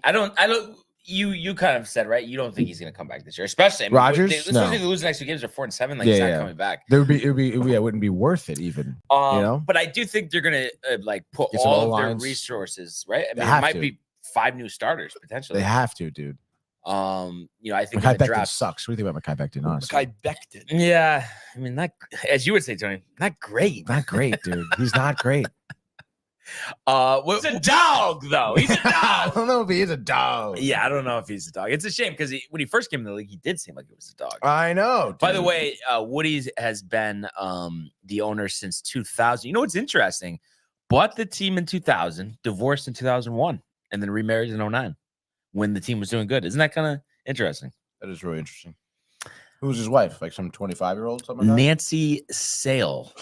I don't. You kind of said right. You don't think he's going to come back this year, especially Rodgers. Especially if they lose the next 2 games, they're 4-7. Like Yeah, he's not yeah. coming back. It wouldn't be worth it even. You know, But I do think they're going to like put Get some all of their O-lines. resources right. I They mean, have it might to. be 5 new starters potentially. they have to, dude. You know, I think Mekhi in the Becton draft. sucks. What do you think about Mekhi Becton? Honestly, Mekhi Becton. Yeah, I mean, not as you would say, Tony, not great. not great, dude. He's not great. He's a dog though. He's a I dog. don't know if he is a dog. Yeah, I don't know if he's a dog. It's a shame because when he first came in the league, he did seem like he was a dog. I know. By the dude. way, Woody's has been the owner since 2000. You know what's interesting? Bought the team in 2000, divorced in 2001, and then remarried in 2009 when the team was doing good. Isn't that kind of interesting? that is really interesting. Who's his wife? Like some 25-year-old, something like that? Nancy Sale.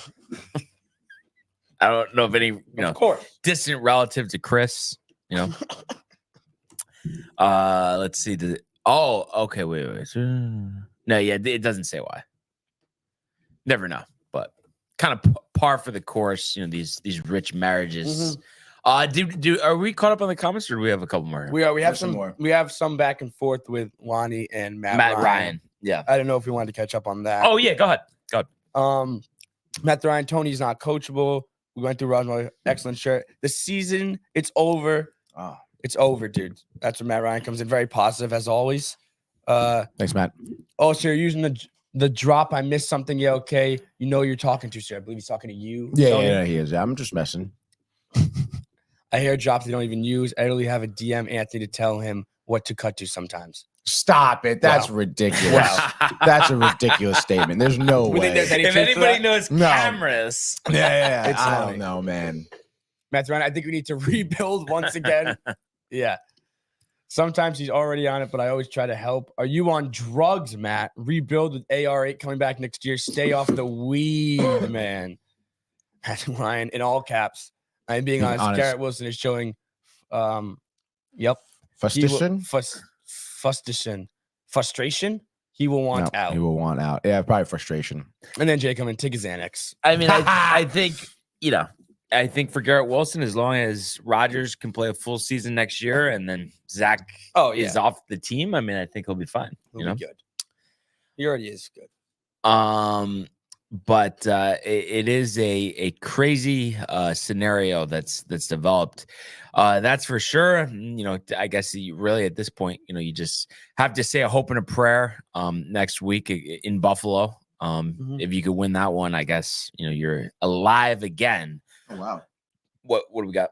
I don't know if any, Of course. distant relative to Chris, let's see. Okay, wait. No, yeah, it doesn't say why. Never know, but kind of par for the course, these rich marriages. Are we caught up on the comments or do we have a couple more? We are. We have There's some some. more. We have some back and forth with Lonnie and Matt Ryan. Yeah. I don't know if we wanted to catch up on that. Oh yeah, go ahead. Matt Ryan, Tony's not coachable. We went through Roswell. Excellent shirt. The season, it's over. Oh, It's over, dude. That's where Matt Ryan comes in. Very positive as always. thanks, Matt. Oh, so you're using the drop. I missed something. Yeah, okay. You know who you're talking to, sir. I believe he's talking to you. Yeah, Tony. yeah, he is. I'm just messing. I hear drops they don't even use. I literally have a DM Anthony to tell him what to cut to sometimes. Stop it. That's Wow. ridiculous. That's a ridiculous statement. There's no We way. think there's any If truth to anybody that? knows No. cameras, Yeah. It's I funny. don't know, man. Matt Ryan, I think we need to rebuild once again. Yeah. Sometimes he's already on it, but I always try to help. Are you on drugs, Matt? Rebuild with AR8 coming back next year. Stay off the weed, man. Matt Ryan, in all caps. I'm being honest. Garrett Wilson is showing, yep. Frustration. He will want out. He will want out. Yeah, probably frustration. And then Jay come and take his Xanax. I mean, I think I think for Garrett Wilson, as long as Rodgers can play a full season next year, and then Zach is off the team, I mean, I think he'll be fine. He'll be good. He already is good. But it is a crazy scenario that's developed. That's for sure. I guess you really at this point, you just have to say a hope and a prayer next week in Buffalo. If you could win that one, I guess you're alive again. Oh, wow. What do we got?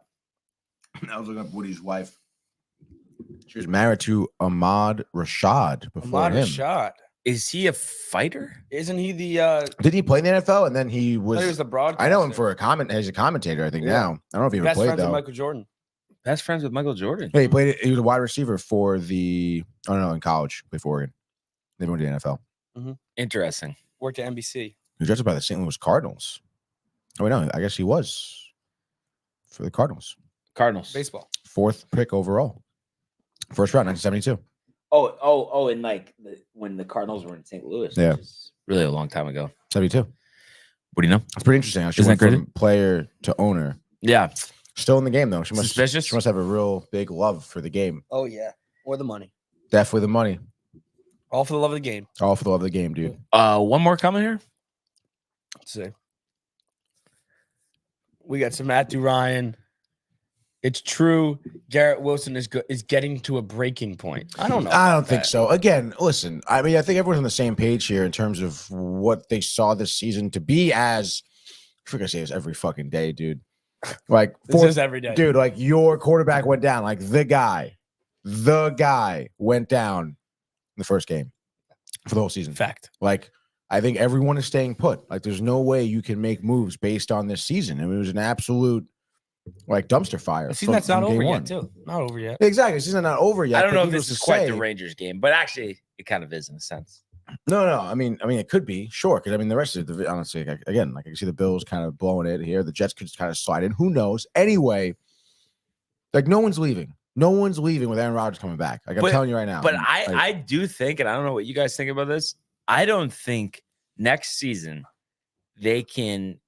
I was looking up Woody's wife. She was married to Ahmad Rashad before Ahmad him. Rashad. Is he a fighter? Isn't he the Didn't he play in the NFL? And then he he was. was the broadcaster? I know him for as a commentator. I think Yeah. now. I don't know if he ever best played friends with though. Michael Jordan. Best friends with Michael Jordan. Yeah, he played. He was a wide receiver for the. I don't know, in college, played for Oregon. They went to the NFL. Interesting. Worked at NBC. He was drafted by the St. Louis Cardinals. Oh wait, no, I guess he was for the Cardinals. Cardinals. Baseball. 4th pick overall, first round, 1972. Oh, and when the Cardinals were in St. Louis. Yeah. Which is really a long time ago. 72. What do you know? It's pretty interesting. How she Isn't went that crazy? from player to owner. Yeah. Still in the game though. She must have a real big love for the game. Oh yeah. Or the money. Definitely the money. All for the love of the game. All for the love of the game, dude. One more comment here. Let's see. We got some Matthew Ryan. It's true. Garrett Wilson is getting to a breaking point. I don't know. I don't think so. Again, listen, I mean, I think everyone's on the same page here in terms of what they saw this season to be as. I forget to say this every fucking day, dude. Like, This is every day. dude, like your quarterback went down. Like the guy went down in the first game for the whole season. Fact. Like, I think everyone is staying put. Like, there's no way you can make moves based on this season. I mean, it was an absolute like dumpster fire. The season that's not from over game yet, one. too. Not over yet. Exactly. The season not over yet. I don't but know if needless this is to quite say- the Rangers game, but actually, it kind of is in a sense. No. I mean, it could be sure because I mean the rest of the honestly, again, like I can see the Bills kind of blowing it here. The Jets could just kind of slide in. Who knows? Anyway, like no one's leaving. No one's leaving with Aaron Rodgers coming back. Like I'm telling you right now. But like, I do think, and I don't know what you guys think about this. I don't think next season they can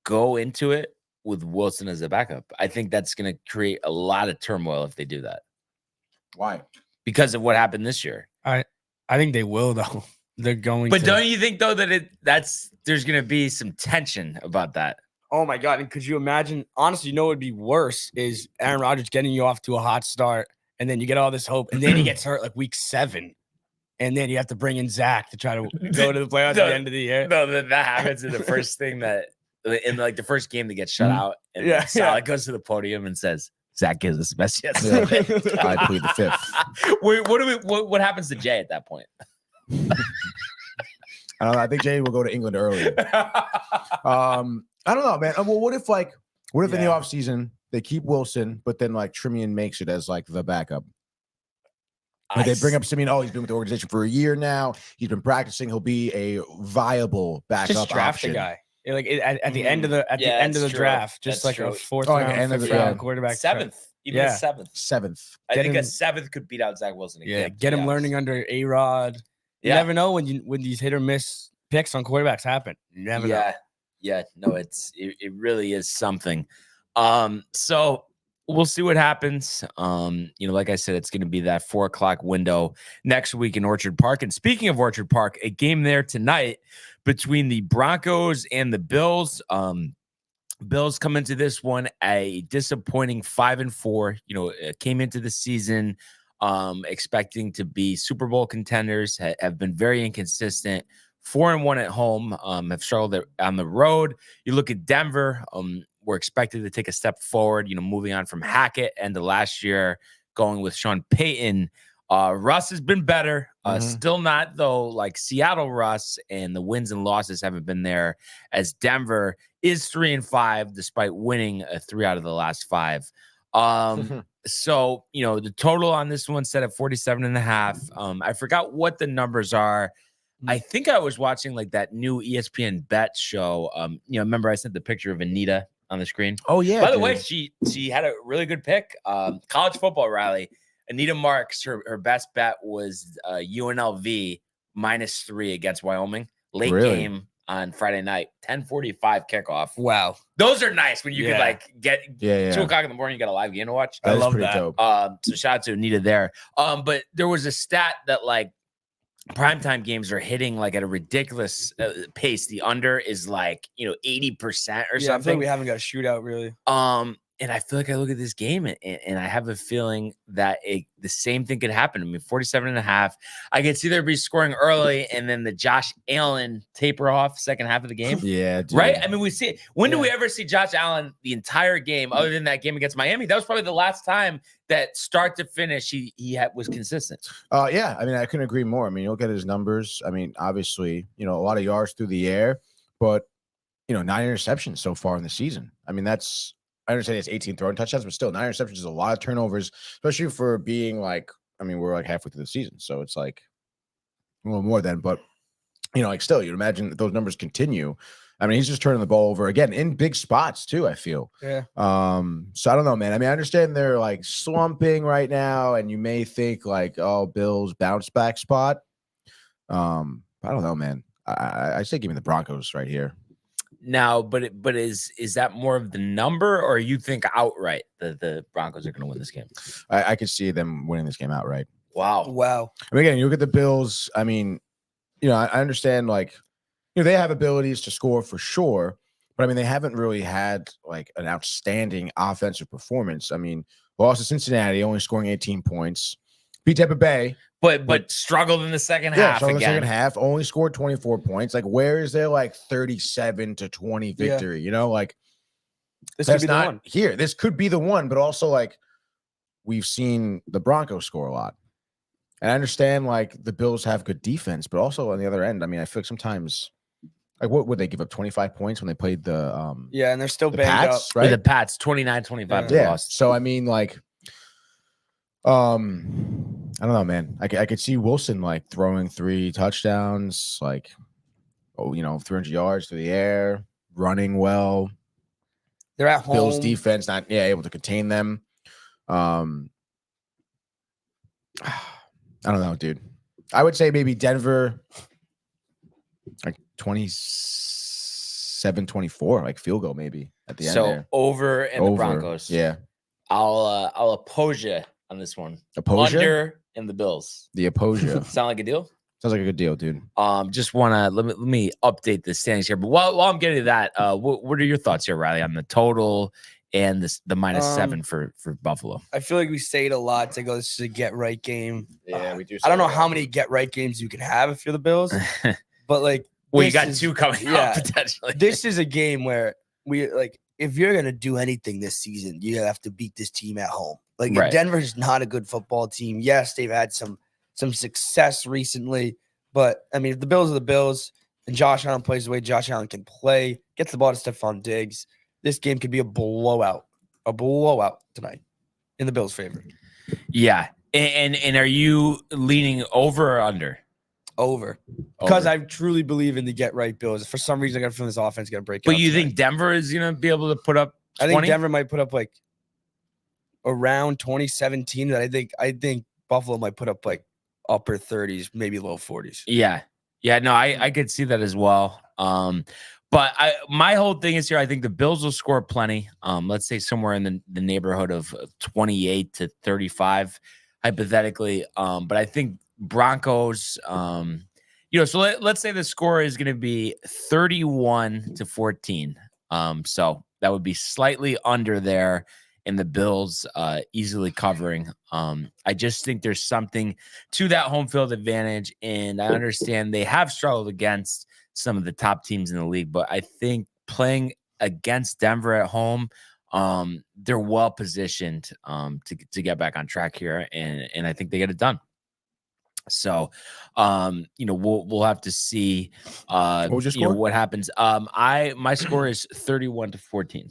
go into it with Wilson as a backup. I think that's going to create a lot of turmoil if they do that why? because of what happened this year. I think they will, though. They're going But to. don't you think though that there's going to be some tension about that? Oh my God. And could you imagine? Honestly, you know what would be worse is Aaron Rodgers getting you off to a hot start, and then you get all this hope, and then he gets hurt like week 7. And then you have to bring in Zach to try to go to the playoffs at the end of the year. No, that happens in the first thing that in like the first game they get shut out, and Yeah, Saleh goes to the podium and says, "Zach gives us the best chance." Yeah. I plead the fifth. What happens to Jay at that point? I don't know. I think Jay will go to England early. I don't know, man. Well, what if in the Yeah. offseason they keep Wilson, but then like Trimian makes it as like the backup? Like they bring up Simeon. Oh, he's been with the organization for a year now. He's been practicing. He'll be a viable backup Just draft option. a guy. At the end of the end of the true. draft, just That's like a true. 4th Oh, like round, end of 5th the- round yeah. quarterback. Seventh, even Yeah. a seventh. 7th. I Get think him- a seventh could beat out Zach Wilson. Yeah, again, get to him be learning honest. under A-Rod. You Yeah. never know when these hit or miss picks on quarterbacks happen. You never know. Yeah. No, it really is something. So we'll see what happens. Like I said, it's going to be that 4:00 window next week in Orchard Park. And speaking of Orchard Park, a game there tonight between the Broncos and the Bills. Bills come into this one a disappointing 5-4. Came into the season expecting to be Super Bowl contenders. Have been very inconsistent. 4-1 at home. Have struggled on the road. You look at Denver. We're expected to take a step forward. Moving on from Hackett and the last year, going with Sean Payton. Russ has been better. Still not though like Seattle Russ, and the wins and losses haven't been there as Denver is 3-5 despite winning 3 out of the last 5. So, the total on this one set at 47.5. I forgot what the numbers are. I think I was watching like that new ESPN bet show. Remember I sent the picture of Anita on the screen. Oh yeah. By the dude. way, she had a really good pick. College football rally. Anita Marks, her best bet was UNLV -3 against Wyoming. Late Really? game on Friday night, 10:45 kickoff. Wow. Those are nice when you Yeah. could like get Yeah. 2:00 in the morning, you got a live game to watch. That is love pretty that. dope. So shout out to Anita there. But there was a stat that like primetime games are hitting like at a ridiculous pace. The under is like 80% or Yeah, I feel something. like we haven't got a shootout really. And I feel like I look at this game and I have a feeling that the same thing could happen. I mean, 47.5. I could see there be scoring early and then the Josh Allen taper off second half of the game. Yeah. Dude. Right? I mean, we see it. When do Yeah. we ever see Josh Allen the entire game other than that game against Miami? That was probably the last time that start to finish he was consistent. Yeah. I mean, I couldn't agree more. I mean, you look at his numbers. I mean, obviously, a lot of yards through the air, but 9 interceptions so far in the season. I mean, I understand it's 18 throwing touchdowns, but still 9 interceptions is a lot of turnovers, especially for being like, we're like halfway through the season. So it's like a little more than, but like still you'd imagine that those numbers continue. I mean, he's just turning the ball over again in big spots too, I feel. Yeah. So I don't know, man. I mean, I understand they're like slumping right now, and you may think like, oh, Bills bounce back spot. I don't know, man. I say give me the Broncos right here. Now, but is that more of the number, or you think outright the Broncos are going to win this game? I could see them winning this game outright. Wow. Wow. I mean, again, you look at the Bills. I mean, I understand like, they have abilities to score for sure, but I mean, they haven't really had like an outstanding offensive performance. I mean, lost to Cincinnati, only scoring 18 points. Beat Tampa Bay, But struggled in the second half so in again. the second half, only scored 24 points. Like, where is their like 37-20 victory? Like, This could that's be the not one. here. This could be the one, but also like we've seen the Broncos score a lot. And I understand like the Bills have good defense, but also on the other end, I mean, I feel like sometimes Like, what would they give up? 25 points when they played the Yeah, and they're still the banged Pats, up. right? The Pats 29-25 they Yeah. lost. So I mean, like, I don't know, man. I could see Wilson like throwing 3 touchdowns, like, 300 yards through the air, running well. They're at home. Bills defense not able to contain them. I don't know, dude. I would say maybe Denver, like 27-24, like field goal maybe at the end So there. over and the Over. Broncos. Yeah. I'll oppose you on this one. Oppose ya? Under and the Bills. The Opposia. Sound like a deal? Sounds like a good deal, dude. Just wanna let me update the standings here. But while I'm getting to that, what are your thoughts here, Riley, on the total and the -7 for Buffalo? I feel like we say it a lot to go, this is a get right game. Yeah, we do. I don't know how many get right games you can have if you're the Bills, but like, Well, you this got is- 2 coming yeah. up potentially. This is a game where we like, if you're gonna do anything this season, you have to beat this team at home. Like, Right. Denver's not a good football team. Yes, they've had some success recently, but I mean, if the Bills are the Bills and Josh Allen plays the way Josh Allen can play, gets the ball to Stephon Diggs, this game could be a blowout tonight in the Bills' favor. Yeah. And are you leaning over or under? Over. Because Over. I truly believe in the get right Bills. For some reason, I got to feel this offense is going to break But out you tonight. think Denver is gonna be able to put up 20? I think Denver might put up like around 2017. That I think Buffalo might put up like upper 30s, maybe low 40s. Yeah. No, I could see that as well. But my whole thing is here, I think the Bills will score plenty. Let's say somewhere in the neighborhood of 28-35, hypothetically. But I think Broncos, so let's say the score is going to be 31-14. So that would be slightly under there, and the Bills easily covering. I just think there's something to that home field advantage, and I understand they have struggled against some of the top teams in the league, but I think playing against Denver at home, they're well positioned to get back on track here, and I think they get it done. So, we'll have to see What was your score? what happens. My score is 31-14.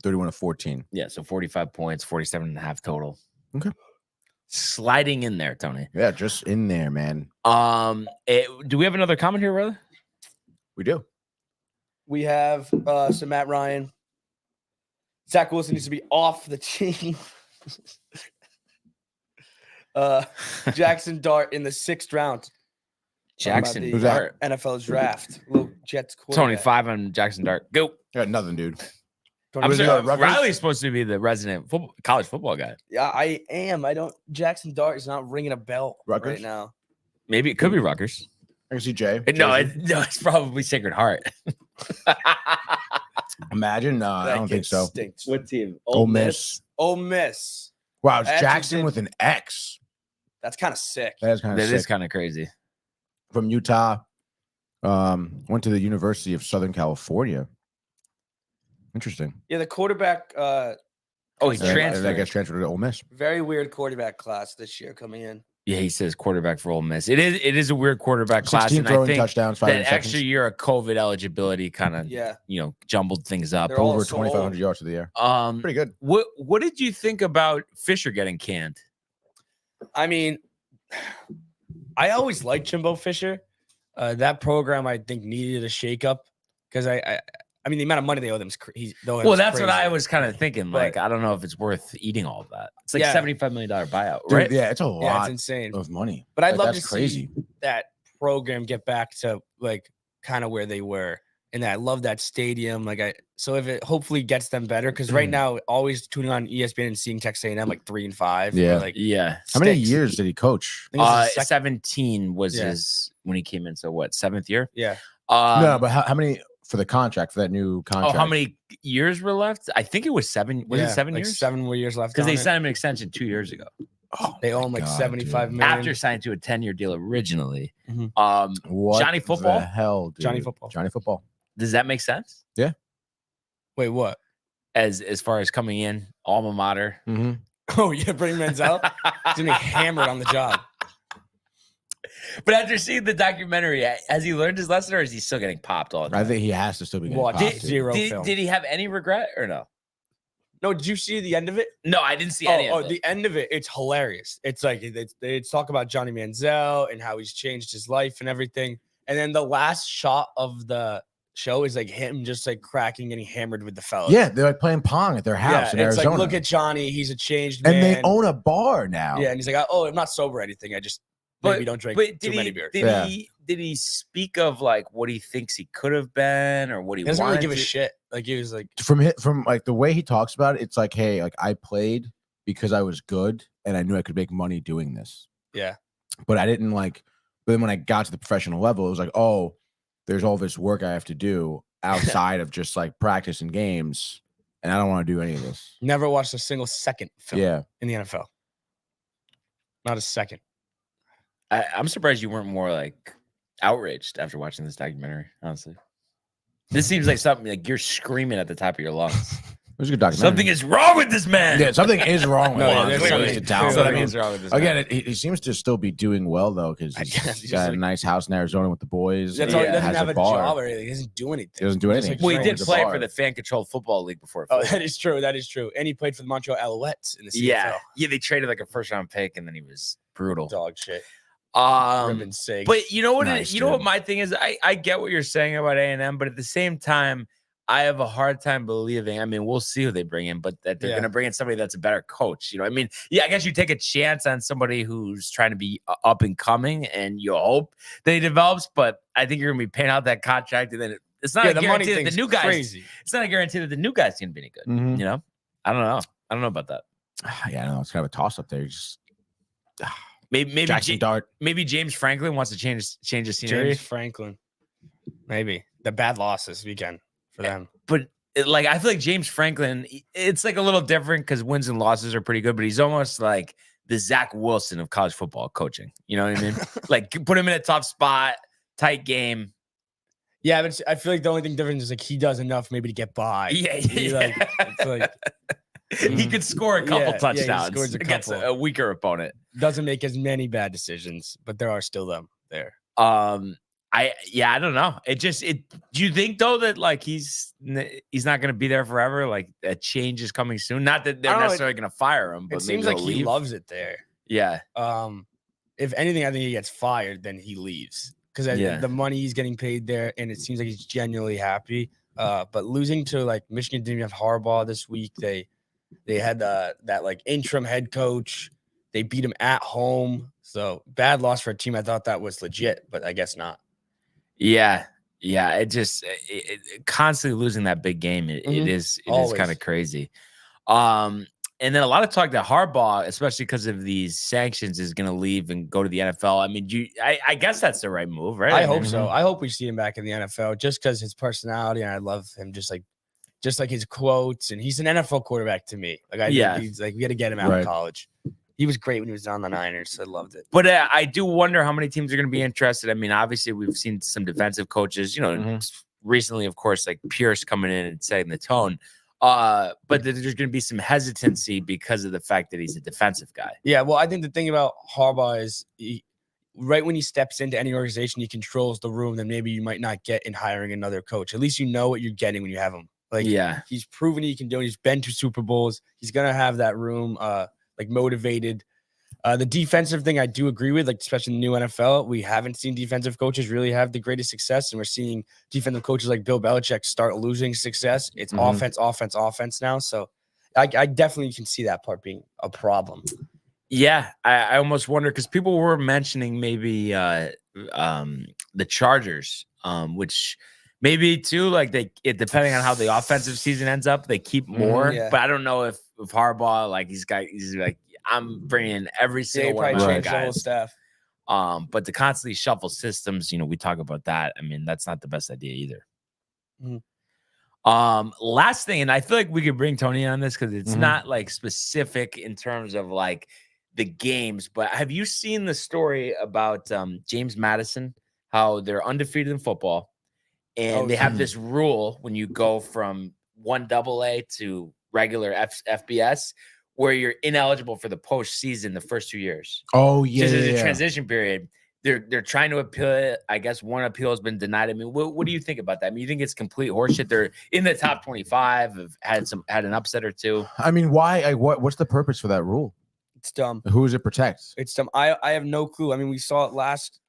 31-14. Yeah, so 45 points, 47.5 total. Okay. Sliding in there, Tony. Yeah, just in there, man. Do we have another comment here, brother? We do. We have some Matt Ryan. Zach Wilson needs to be off the team. Jackson Dart in the 6th round. Jackson Talking about Dart. the NFL draft. Little Jets Tony, quarterback. 5 on Jackson Dart. Go. I got nothing, dude. Tony, I'm Was it sorry, Rutgers? Riley's supposed to be the resident college football guy. yeah, I am. I don't. Jackson Dart is not ringing a bell Rutgers? right now. Maybe it could be Rutgers. I can see Jay. No, Jersey. it's probably Sacred Heart. Imagine. No, I That don't think kid so. Stinks. What team? Ole Miss. Ole Miss. Wow, it's I actually Jackson did- with an X. That's kind of sick. That is kind of That sick. is kind of crazy. From Utah. Went to the University of Southern California. Interesting. Yeah, the quarterback. Oh, he And transferred. that gets transferred to Ole Miss. Very weird quarterback class this year coming in. Yeah, he says quarterback for Ole Miss. It is a weird quarterback class, 16 and I throwing think touchdowns, 5 that extra interceptions. year of COVID eligibility kind of Yeah. jumbled things up. They're all Over so 2,500 old. yards to the air. Um, Pretty good. what did you think about Fisher getting canned? I mean, I always liked Jimbo Fisher. That program, I think, needed a shakeup because I mean, the amount of money they owe them is Well, that's what I was kind of thinking. But- Like, I don't know if it's worth eating all of that. It's like Yeah. $75 million buyout, Dude, right? yeah, it's a Yeah, lot it's insane. of money. But I'd Like, love that's to crazy. see that program get back to like kind of where they were. And I love that stadium. So if it hopefully gets them better, because right now, always tuning on ESPN and seeing Texas A&M like 3-5. Yeah. Like Yeah. How many stinks. years did he coach? I think this is the second- 17 was Yeah. his when he came in. So what, 7th year? Yeah. No, but how many for the contract, for that new contract? How many years were left? I think it was 7. Was Yeah, it 7 like years? 7 more years left. Because they on it. sent him an extension 2 years ago. Oh, They owe my him like God, 75 dude. million. After signing to a 10-year deal originally. Mhm. What Johnny Football? the hell, dude? Johnny Football. Johnny Football. Does that make sense? Wait, what? As far as coming in, alma mater. Mm-hmm. Oh, yeah, bring Menzel. He's gonna be hammered on the job. But after seeing the documentary, has he learned his lesson or is he still getting popped all the time? I think he has to still be getting Watch popped. zero film. Did he have any regret or no? No, did you see the end of it? No, I didn't see any of it. The end of it, it's hilarious. It's like it's talk about Johnny Manziel and how he's changed his life and everything. And then the last shot of the show is like him just like cracking, getting hammered with the fellas. Yeah, they're like playing pong at their house in it's Arizona. like, look at Johnny, he's a changed man. and they own a bar now. Yeah, and he's like, oh, I'm not sober or anything. I just maybe don't drink too many beers. Did he speak of like what he thinks he could have been or what he doesn't wanted really give a to- shit. Like he was like, From like the way he talks about it, it's like, hey, like I played because I was good and I knew I could make money doing this. yeah. But I didn't like. But then when I got to the professional level, it was like, oh, there's all this work I have to do outside of just like practice and games, and I don't want to do any of this. Never watched a single second film Yeah, in the NFL. Not a second. I'm surprised you weren't more like outraged after watching this documentary, honestly. This seems like something like you're screaming at the top of your lungs. it was a good documentary. Something is wrong with this man. Yeah, something is wrong with No, him. yeah, there's Clearly, something- it's a talent. Something is wrong with this Again, man. he seems to still be doing well though, because I guess he's got a nice house in Arizona with the boys. That's and all. He doesn't has have a bar. job or anything. He doesn't do anything. He doesn't do Just, anything. like, Well, he trains did the play bar. for the fan-controlled football league before. Oh, that is true. That is true. And he played for the Montreal Alouettes in the CFL. Yeah, they traded like a first-round pick, and then he was brutal. Dog shit. Um, Ribbon sake. but you know what? Nice, You know what dude. my thing is. I get what you're saying about A&M, but at the same time, I have a hard time believing. I mean, we'll see who they bring in, but that they're Yeah. going to bring in somebody that's a better coach. You know, what I mean, yeah, I guess you take a chance on somebody who's trying to be up and coming, and you hope that he develops. But I think you're going to be paying out that contract, and then it's not a the money guarantee that thing's the new guys. crazy. It's not a guarantee that the new guy's going to be any good. Mhm. You know, I don't know. I don't know about that. Yeah, I don't know. It's kind of a toss up there. Just Maybe Jackson Dart. maybe James Franklin wants to change the scenery. James Franklin. Maybe. The bad loss this weekend for them. But like I feel like James Franklin, it's like a little different because wins and losses are pretty good, but he's almost like the Zach Wilson of college football coaching. You know what I mean? Like put him in a tough spot, tight game. Yeah, but I feel like the only thing different is like he does enough maybe to get by. Yeah, He, like, it's like he could score a couple Yeah, he touchdowns scores a against couple. a weaker opponent. doesn't make as many bad decisions, but there are still them there. I don't know. Do you think though that like he's not going to be there forever? Like a change is coming soon. Not that they're I don't know, necessarily going to fire him, but It maybe seems like they'll he leave. loves it there. Yeah, If anything, I think he gets fired, then he leaves because Yeah. the money he's getting paid there, and it seems like he's genuinely happy. But losing to like Michigan didn't even have Harbaugh this week. They had that like interim head coach. They beat him at home. So bad loss for a team. I thought that was legit, but I guess not. yeah. It just constantly losing that big game. It Mhm. is Always. kind of crazy. And then a lot of talk that Harbaugh, especially because of these sanctions, is going to leave and go to the NFL. I mean, I guess that's the right move, right? I mean, hope so. I hope we see him back in the NFL just because his personality, and I love him just like his quotes, and he's an NFL quarterback to me. Like Yeah. think he's like we got to get him out Right. of college. He was great when he was on the Niners. I loved it. But I do wonder how many teams are going to be interested. I mean, obviously, we've seen some defensive coaches, recently, of course, like Pierce coming in and setting the tone. But there's going to be some hesitancy because of the fact that he's a defensive guy. Yeah, well, I think the thing about Harbaugh is right when he steps into any organization, he controls the room that maybe you might not get in hiring another coach. At least you know what you're getting when you have him. Like, Yeah. he's proven he can do it. He's been to Super Bowls. He's gonna have that room, like motivated. The defensive thing I do agree with, like especially in the new NFL, we haven't seen defensive coaches really have the greatest success, and we're seeing defensive coaches like Bill Belichick start losing success. It's Mhm. offense now. So I definitely can see that part being a problem. Yeah, I almost wonder because people were mentioning maybe the Chargers, which maybe too like depending on how the offensive season ends up, they keep more. yeah. But I don't know if Harbaugh like he's like I'm bringing in every They single one of probably my changed the whole guys. staff. But to constantly shuffle systems, we talk about that. I mean, that's not the best idea either. Mhm. Last thing, and I feel like we could bring Tony on this because it's Mhm. not like specific in terms of like the games, but have you seen the story about James Madison, how they're undefeated in football and Oh, they have mhm. this rule when you go from 1AA to regular FBS where you're ineligible for the postseason the first 2 years. Oh yeah, Just as yeah, a yeah. transition period. they're trying to appeal it. I guess one appeal has been denied. I mean, what do you think about that? I mean, you think it's complete horseshit? They're in the top 25, have had an upset or two. I mean, why? What's the purpose for that rule? It's dumb. Who does it protect? It's dumb. I have no clue. I mean, we saw it last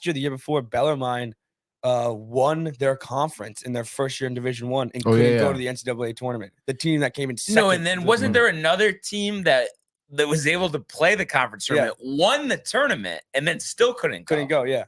year, the year before. Bellarmine won their conference in their first year in Division I and couldn't go to the NCAA tournament. The team that came in second. No, and then wasn't there another team that was able to play the conference tournament, won the tournament, and then still couldn't go? Yeah,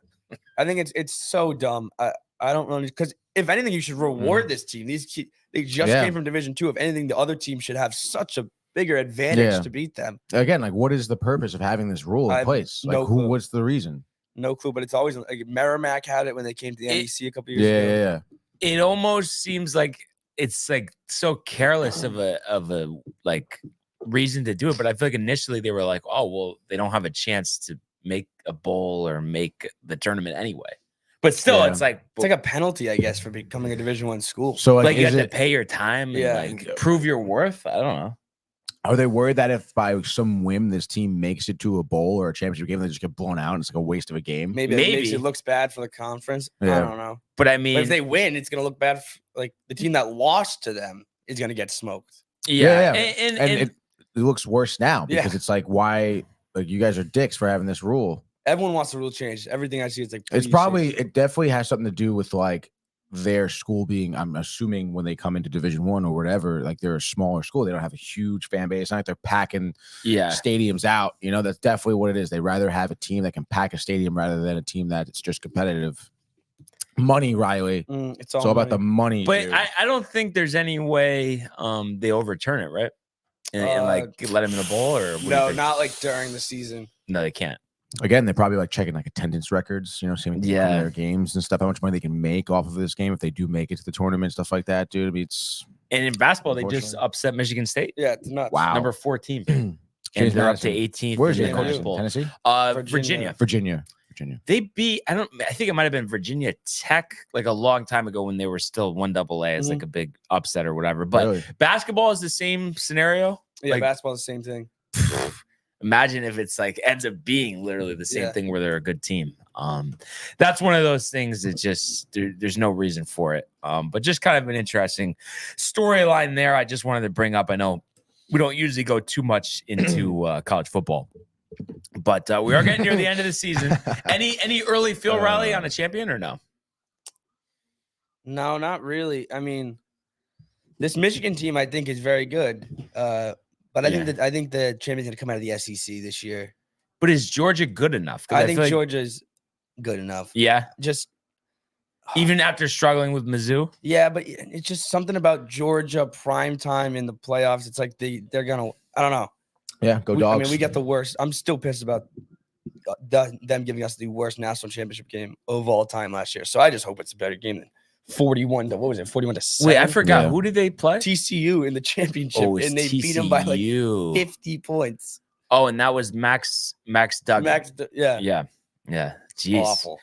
I think it's so dumb. I don't know, because if anything, you should reward this team. They just came from Division II. If anything, the other team should have such a bigger advantage to beat them. Again, like, what is the purpose of having this rule in place? Like, what's the reason? No clue, but it's always like Merrimack had it when they came to the NEC a couple years ago. Yeah. It almost seems like it's like so careless of a like reason to do it, but I feel like initially they were like, oh well, they don't have a chance to make a bowl or make the tournament anyway. But still, it's like a penalty, I guess, for becoming a Division I school. So like you have to pay your time and like prove your worth. I don't know. Are they worried that if by some whim this team makes it to a bowl or a championship game, they just get blown out and it's like a waste of a game? Maybe. It looks bad for the conference. Yeah. I don't know. But I mean, if they win, it's going to look bad. Like the team that lost to them is going to get smoked. Yeah. And it looks worse now because it's like, why? Like, you guys are dicks for having this rule. Everyone wants the rule changed. Everything I see is like, it definitely has something to do with like their school being, I'm assuming when they come into Division I or whatever, like they're a smaller school. They don't have a huge fan base. It's not like they're packing stadiums out. You know, that's definitely what it is. They rather have a team that can pack a stadium rather than a team that's just competitive. Money, Riley. It's all about the money. But I don't think there's any way they overturn it, right? And like let him in a bowl or no, not like during the season. No, they can't. Again, they're probably like checking like attendance records, you know, seeing their games and stuff, how much money they can make off of this game if they do make it to the tournament, stuff like that, dude. I mean, and in basketball, they just upset Michigan State. Yeah, it's nuts. Wow. Number 14. And they're up to 18th. Where's it? Tennessee? Virginia. They beat, I think it might have been Virginia Tech like a long time ago when they were still 1AA as like a big upset or whatever. But basketball is the same scenario. Yeah, like, basketball is the same thing. Imagine if it's like ends up being literally the same thing where they're a good team. That's one of those things that just there's no reason for it. But just kind of an interesting storyline there. I just wanted to bring up. I know we don't usually go too much into college football, but we are getting near the end of the season. Any early feel, Riley, on a champion or no? No, not really. I mean, this Michigan team I think is very good. But I think the champion's gonna come out of the SEC this year. But is Georgia good enough? I think Georgia's good enough. Yeah, just even after struggling with Mizzou. Yeah, but it's just something about Georgia prime time in the playoffs. It's like they're gonna. I don't know. Yeah, go Dogs. I mean, we got the worst. I'm still pissed about them giving us the worst national championship game of all time last year. So I just hope it's a better game than 41 to 7. Wait, I forgot. Who did they play? TCU in the championship, and they beat them by like 50 points. Oh, and that was Max Duggan. Yeah. Jeez. Awful.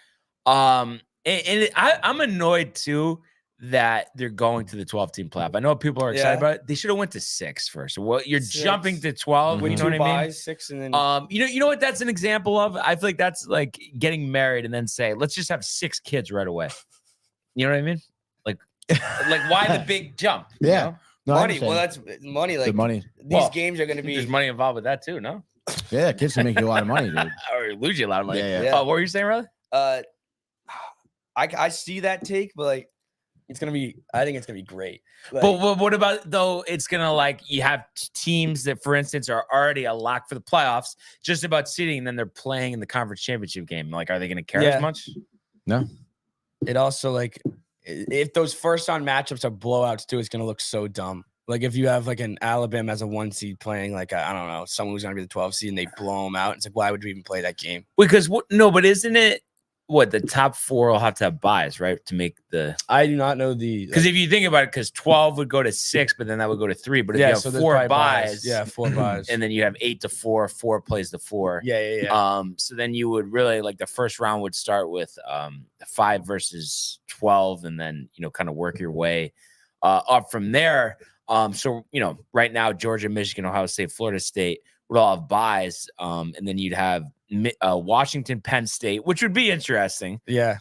And I'm annoyed too that they're going to the 12-team playoff. I know people are excited about it. They should have went to 6 first. Well, you're jumping to 12. You know what I mean? 6 and then you know what that's an example of? I feel like that's like getting married and then say, let's just have 6 kids right away. You know what I mean? Like why the big jump? Yeah. You know? No, money. Well, that's money. Like the money. These games are going to be. There's money involved with that too, no? Yeah, kids can make you a lot of money, dude. Or lose you a lot of money. Yeah. What were you saying, Riley? I see that take, but like, it's gonna be. I think it's gonna be great. Like, but what about though? It's gonna like you have teams that, for instance, are already a lock for the playoffs, just about sitting, and then they're playing in the conference championship game. Like, are they gonna care as much? No. It also like if those first round matchups are blowouts too, it's gonna look so dumb. Like if you have like an Alabama as a 1 seed playing like I don't know someone who's gonna be the 12 seed and they blow them out, it's like why would you even play that game? Because no, but isn't it the top 4 will have to have buys, right, to make the? I do not know the because if you think about it, because 12 would go to 6, but then that would go to 3. But if you have 4 buys, 4 buys, and then you have 8 to 4, 4 plays to 4. Yeah. So then you would really like the first round would start with 5 versus 12, and then kind of work your way up from there. So right now Georgia, Michigan, Ohio State, Florida State would all have buys. And then you'd have Washington, Penn State, which would be interesting. Yeah.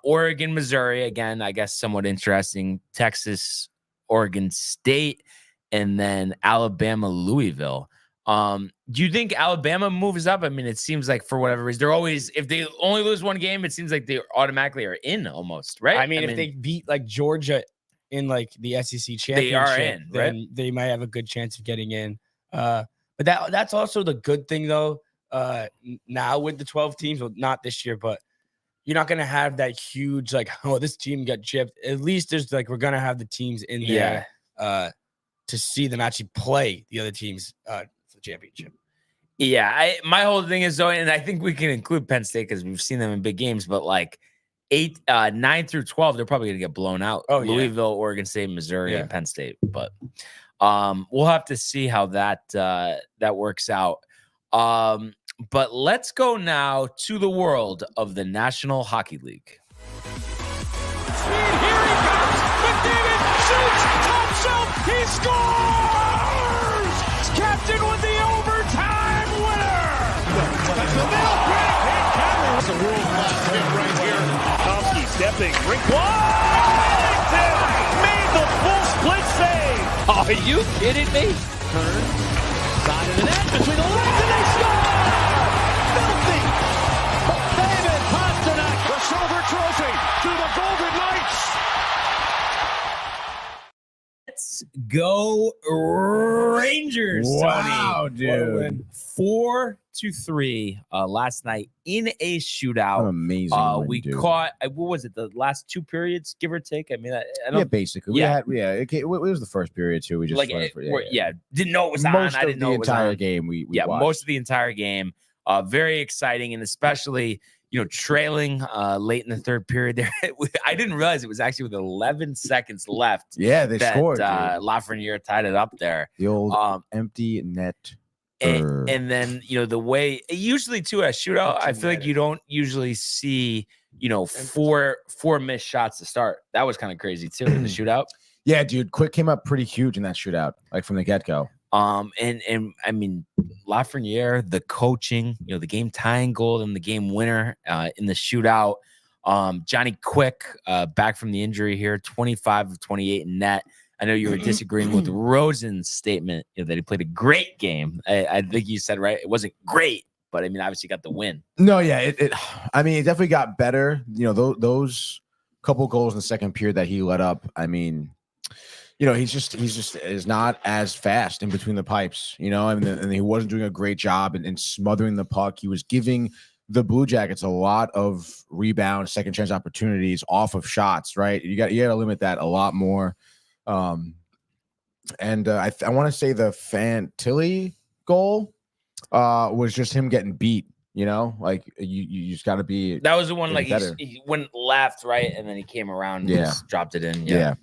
Oregon, Missouri, again, I guess somewhat interesting. Texas, Oregon State, and then Alabama, Louisville. Do you think Alabama moves up? I mean, it seems like for whatever reason, they're always, if they only lose one game, it seems like they automatically are in almost, right? I mean, if they beat like Georgia in like the SEC championship, they are in, right? Then they might have a good chance of getting in. But that's also the good thing though. Now with the 12 teams, well, not this year, but you're not gonna have that huge like, oh, this team got gypped. At least there's like we're gonna have the teams in there to see them actually play the other teams for the championship. Yeah, my whole thing is though, and I think we can include Penn State because we've seen them in big games, but like 9 through 12, they're probably gonna get blown out. Oh, Louisville, Oregon State, Missouri, and Penn State. But we'll have to see how that works out. But let's go now to the world of the National Hockey League. Here he comes. McDavid shoots. Top shelf. He scores. Captain with the overtime winner. That's the middle break. That's a world-class hit right here. Tomsky stepping. Rink Washington made the full split save. Are you kidding me? Turn. Side of the net. Between the legs and they score. Filthy. David Pastrnak. The silver trophy to the Golden Knights. Let's go Rangers. Wow, Tony. dude. 4-3 last night in a shootout. What an amazing We dude. caught, what was it, the last 2 periods, give or take? I mean, I don't Yeah, basically. Yeah. It was the first period too. We just like, went for, didn't know it was most on. I didn't know the it was entire on. game. We Yeah, watched. most of the entire game. Very exciting, and especially trailing late in the third period. There, I didn't realize it was actually with 11 seconds left. Yeah, they that, scored. Lafreniere tied it up there. The old Um, empty net. and then the way usually too a shootout, I feel like you don't usually see four missed shots to start. That was kind of crazy too in the shootout. Yeah, dude, Quick came up pretty huge in that shootout, like from the get-go. And I mean Lafreniere, the coaching, the game tying goal and the game winner in the shootout. Johnny Quick back from the injury here, 25 of 28 in net. I know you were disagreeing with Rosen's statement that he played a great game. I think you said right, it wasn't great, but I mean obviously got the win. No, yeah, it definitely got better. Those couple goals in the second period that he let up. I mean, he's just is not as fast in between the pipes. And he wasn't doing a great job in smothering the puck. He was giving the Blue Jackets a lot of rebound, second chance opportunities off of shots. Right, you got to limit that a lot more. I want to say the Fantilli goal was just him getting beat. Like you just got to be. That was the one like better. he went left, right, and then he came around and just dropped it in. Yeah.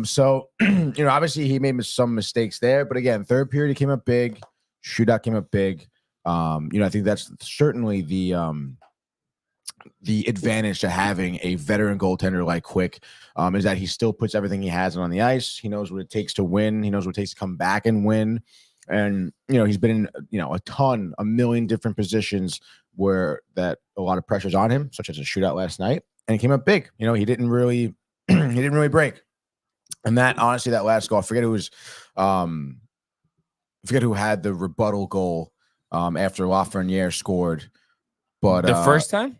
So obviously he made some mistakes there, but again, third period he came up big, shootout came up big. I think that's certainly the advantage to having a veteran goaltender like Quick, is that he still puts everything he has on the ice. He knows what it takes to win. He knows what it takes to come back and win. And, he's been in, a million different positions where that a lot of pressure's on him, such as a shootout last night. And he came up big. He didn't really, break. And that, honestly, that last goal, I forget who had the rebuttal goal after Lafreniere scored. But the first time?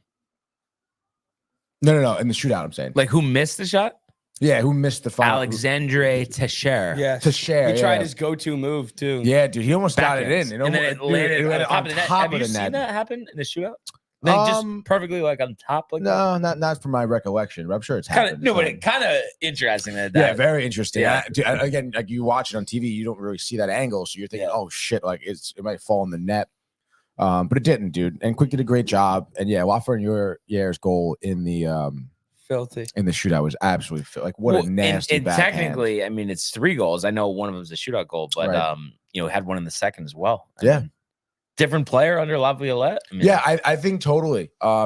No. In the shootout, I'm saying. Like who missed the shot? Yeah, who missed the final? Alexandre Teixeira. Yeah, Teixeira. He tried his go-to move too. Yeah, dude, he almost got it Backhands. in. And then it landed on top of the net. Have you seen that happen in the shootout? Like just perfectly like on top. Like no, not from my recollection. But I'm sure it's kind happened. of no, but it kind of interesting that. Yeah, very interesting. Yeah. Again, like you watch it on TV, you don't really see that angle, so you're thinking, oh shit, like it might fall in the net. But it didn't, dude. And Quick did a great job. And yeah, Lafreniere's goal in the filthy in the shootout was absolutely like what a nasty and backhand. technically, I mean, it's 3 goals. I know one of them was a shootout goal, but right. Had one in the second as well. I Yeah. mean, different player under Laviolette. I mean, Yeah, I think totally. I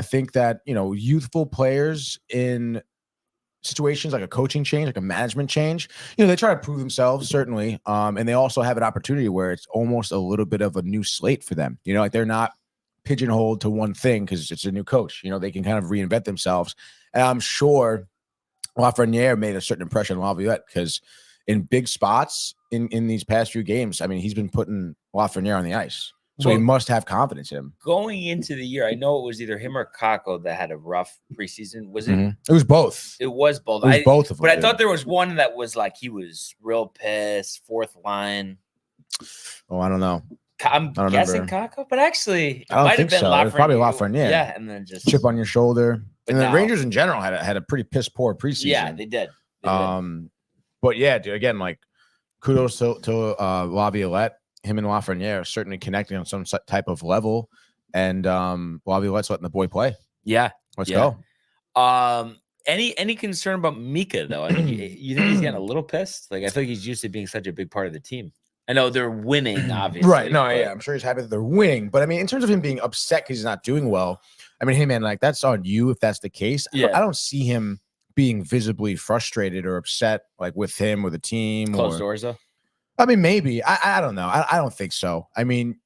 think that youthful players in situations, like a coaching change, like a management change, they try to prove themselves, certainly. And they also have an opportunity where it's almost a little bit of a new slate for them. Like they're not pigeonholed to one thing because it's a new coach. They can kind of reinvent themselves. And I'm sure Lafreniere made a certain impression on Laviolette because in big spots in these past few games, I mean, he's been putting Lafreniere on the ice. So he must have confidence in him. Going into the year, I know it was either him or Kako that had a rough preseason. Was it? It was both. It was both. It was both of them. But I thought there was one that was like he was real pissed, fourth line. Oh, I don't know. I'm guessing Kako, but actually, I don't think so. It was probably Lafreniere. Yeah, and then just chip on your shoulder. But and the Rangers in general had a pretty piss poor preseason. Yeah, they did. But yeah, dude. Again, like kudos to Laviolette. Him and Lafreniere are certainly connecting on some type of level, and Laviolette's letting the boy play. Yeah, let's go. Any concern about Mika though? I mean, you think he's getting a little pissed? Like I feel like he's used to being such a big part of the team. I know they're winning, obviously. Right? No, yeah, I'm sure he's happy that they're winning. But I mean, in terms of him being upset because he's not doing well, I mean, hey man, like that's on you if that's the case. Yeah. I don't see him being visibly frustrated or upset, like with him or the team. Closed doors though. I mean, maybe. I don't know. I don't think so. I mean,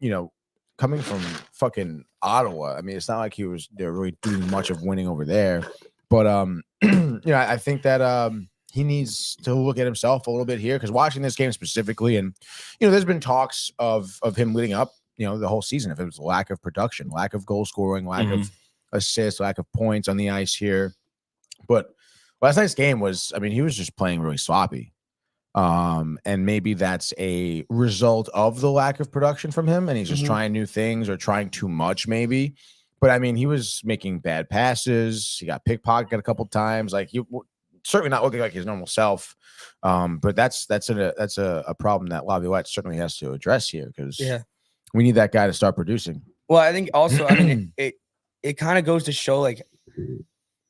coming from fucking Ottawa, I mean, it's not like they're really doing much of winning over there. But I think that he needs to look at himself a little bit here because watching this game specifically, and there's been talks of him leading up, the whole season. If it was lack of production, lack of goal scoring, lack of assists, lack of points on the ice here. But last night's game was, I mean, he was just playing really sloppy. And maybe that's a result of the lack of production from him, and he's just trying new things or trying too much, maybe. But I mean, he was making bad passes. He got pickpocketed a couple times. Like he certainly not looking like his normal self. But that's a problem that Laviolette certainly has to address here because we need that guy to start producing. Well, I think also, I mean, it kind of goes to show like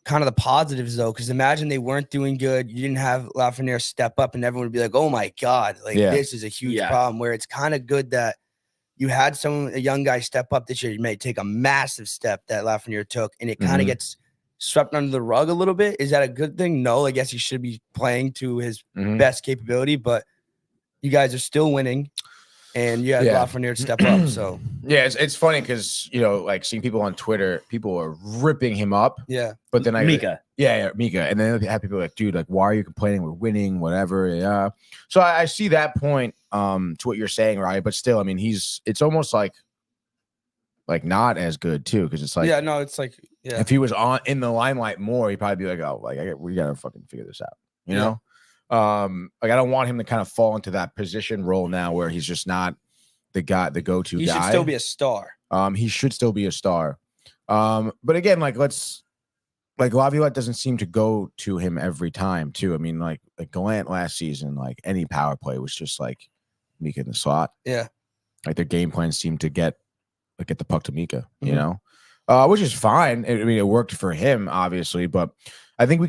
kind of the positives though, because imagine they weren't doing good. You didn't have Lafreniere step up, and everyone would be like, "Oh my god, like this is a huge problem." Where it's kind of good that you had a young guy step up this year. You may take a massive step that Lafreniere took, and it kind of gets swept under the rug a little bit. Is that a good thing? No, I guess he should be playing to his best capability, but you guys are still winning. And you had Lafreniere step up. So it's funny because like seeing people on Twitter, people are ripping him up. Yeah. But then Mika. Mika. And then they have people like, dude, like, why are you complaining? We're winning, whatever. Yeah. So I see that point to what you're saying, right? But still, I mean, it's almost like not as good too, because it's like it's like if he was in the limelight more, he'd probably be like, oh, like we gotta fucking figure this out, you know? Like I don't want him to kind of fall into that position role now where he's just not the go-to guy. He should still be a star. He should still be a star. But again, like Laviolette doesn't seem to go to him every time too. I mean, like Gallant last season, like any power play was just like Mika in the slot. Yeah. Like their game plan seemed to get the puck to Mika, you know, which is fine. I mean, it worked for him, obviously, but I think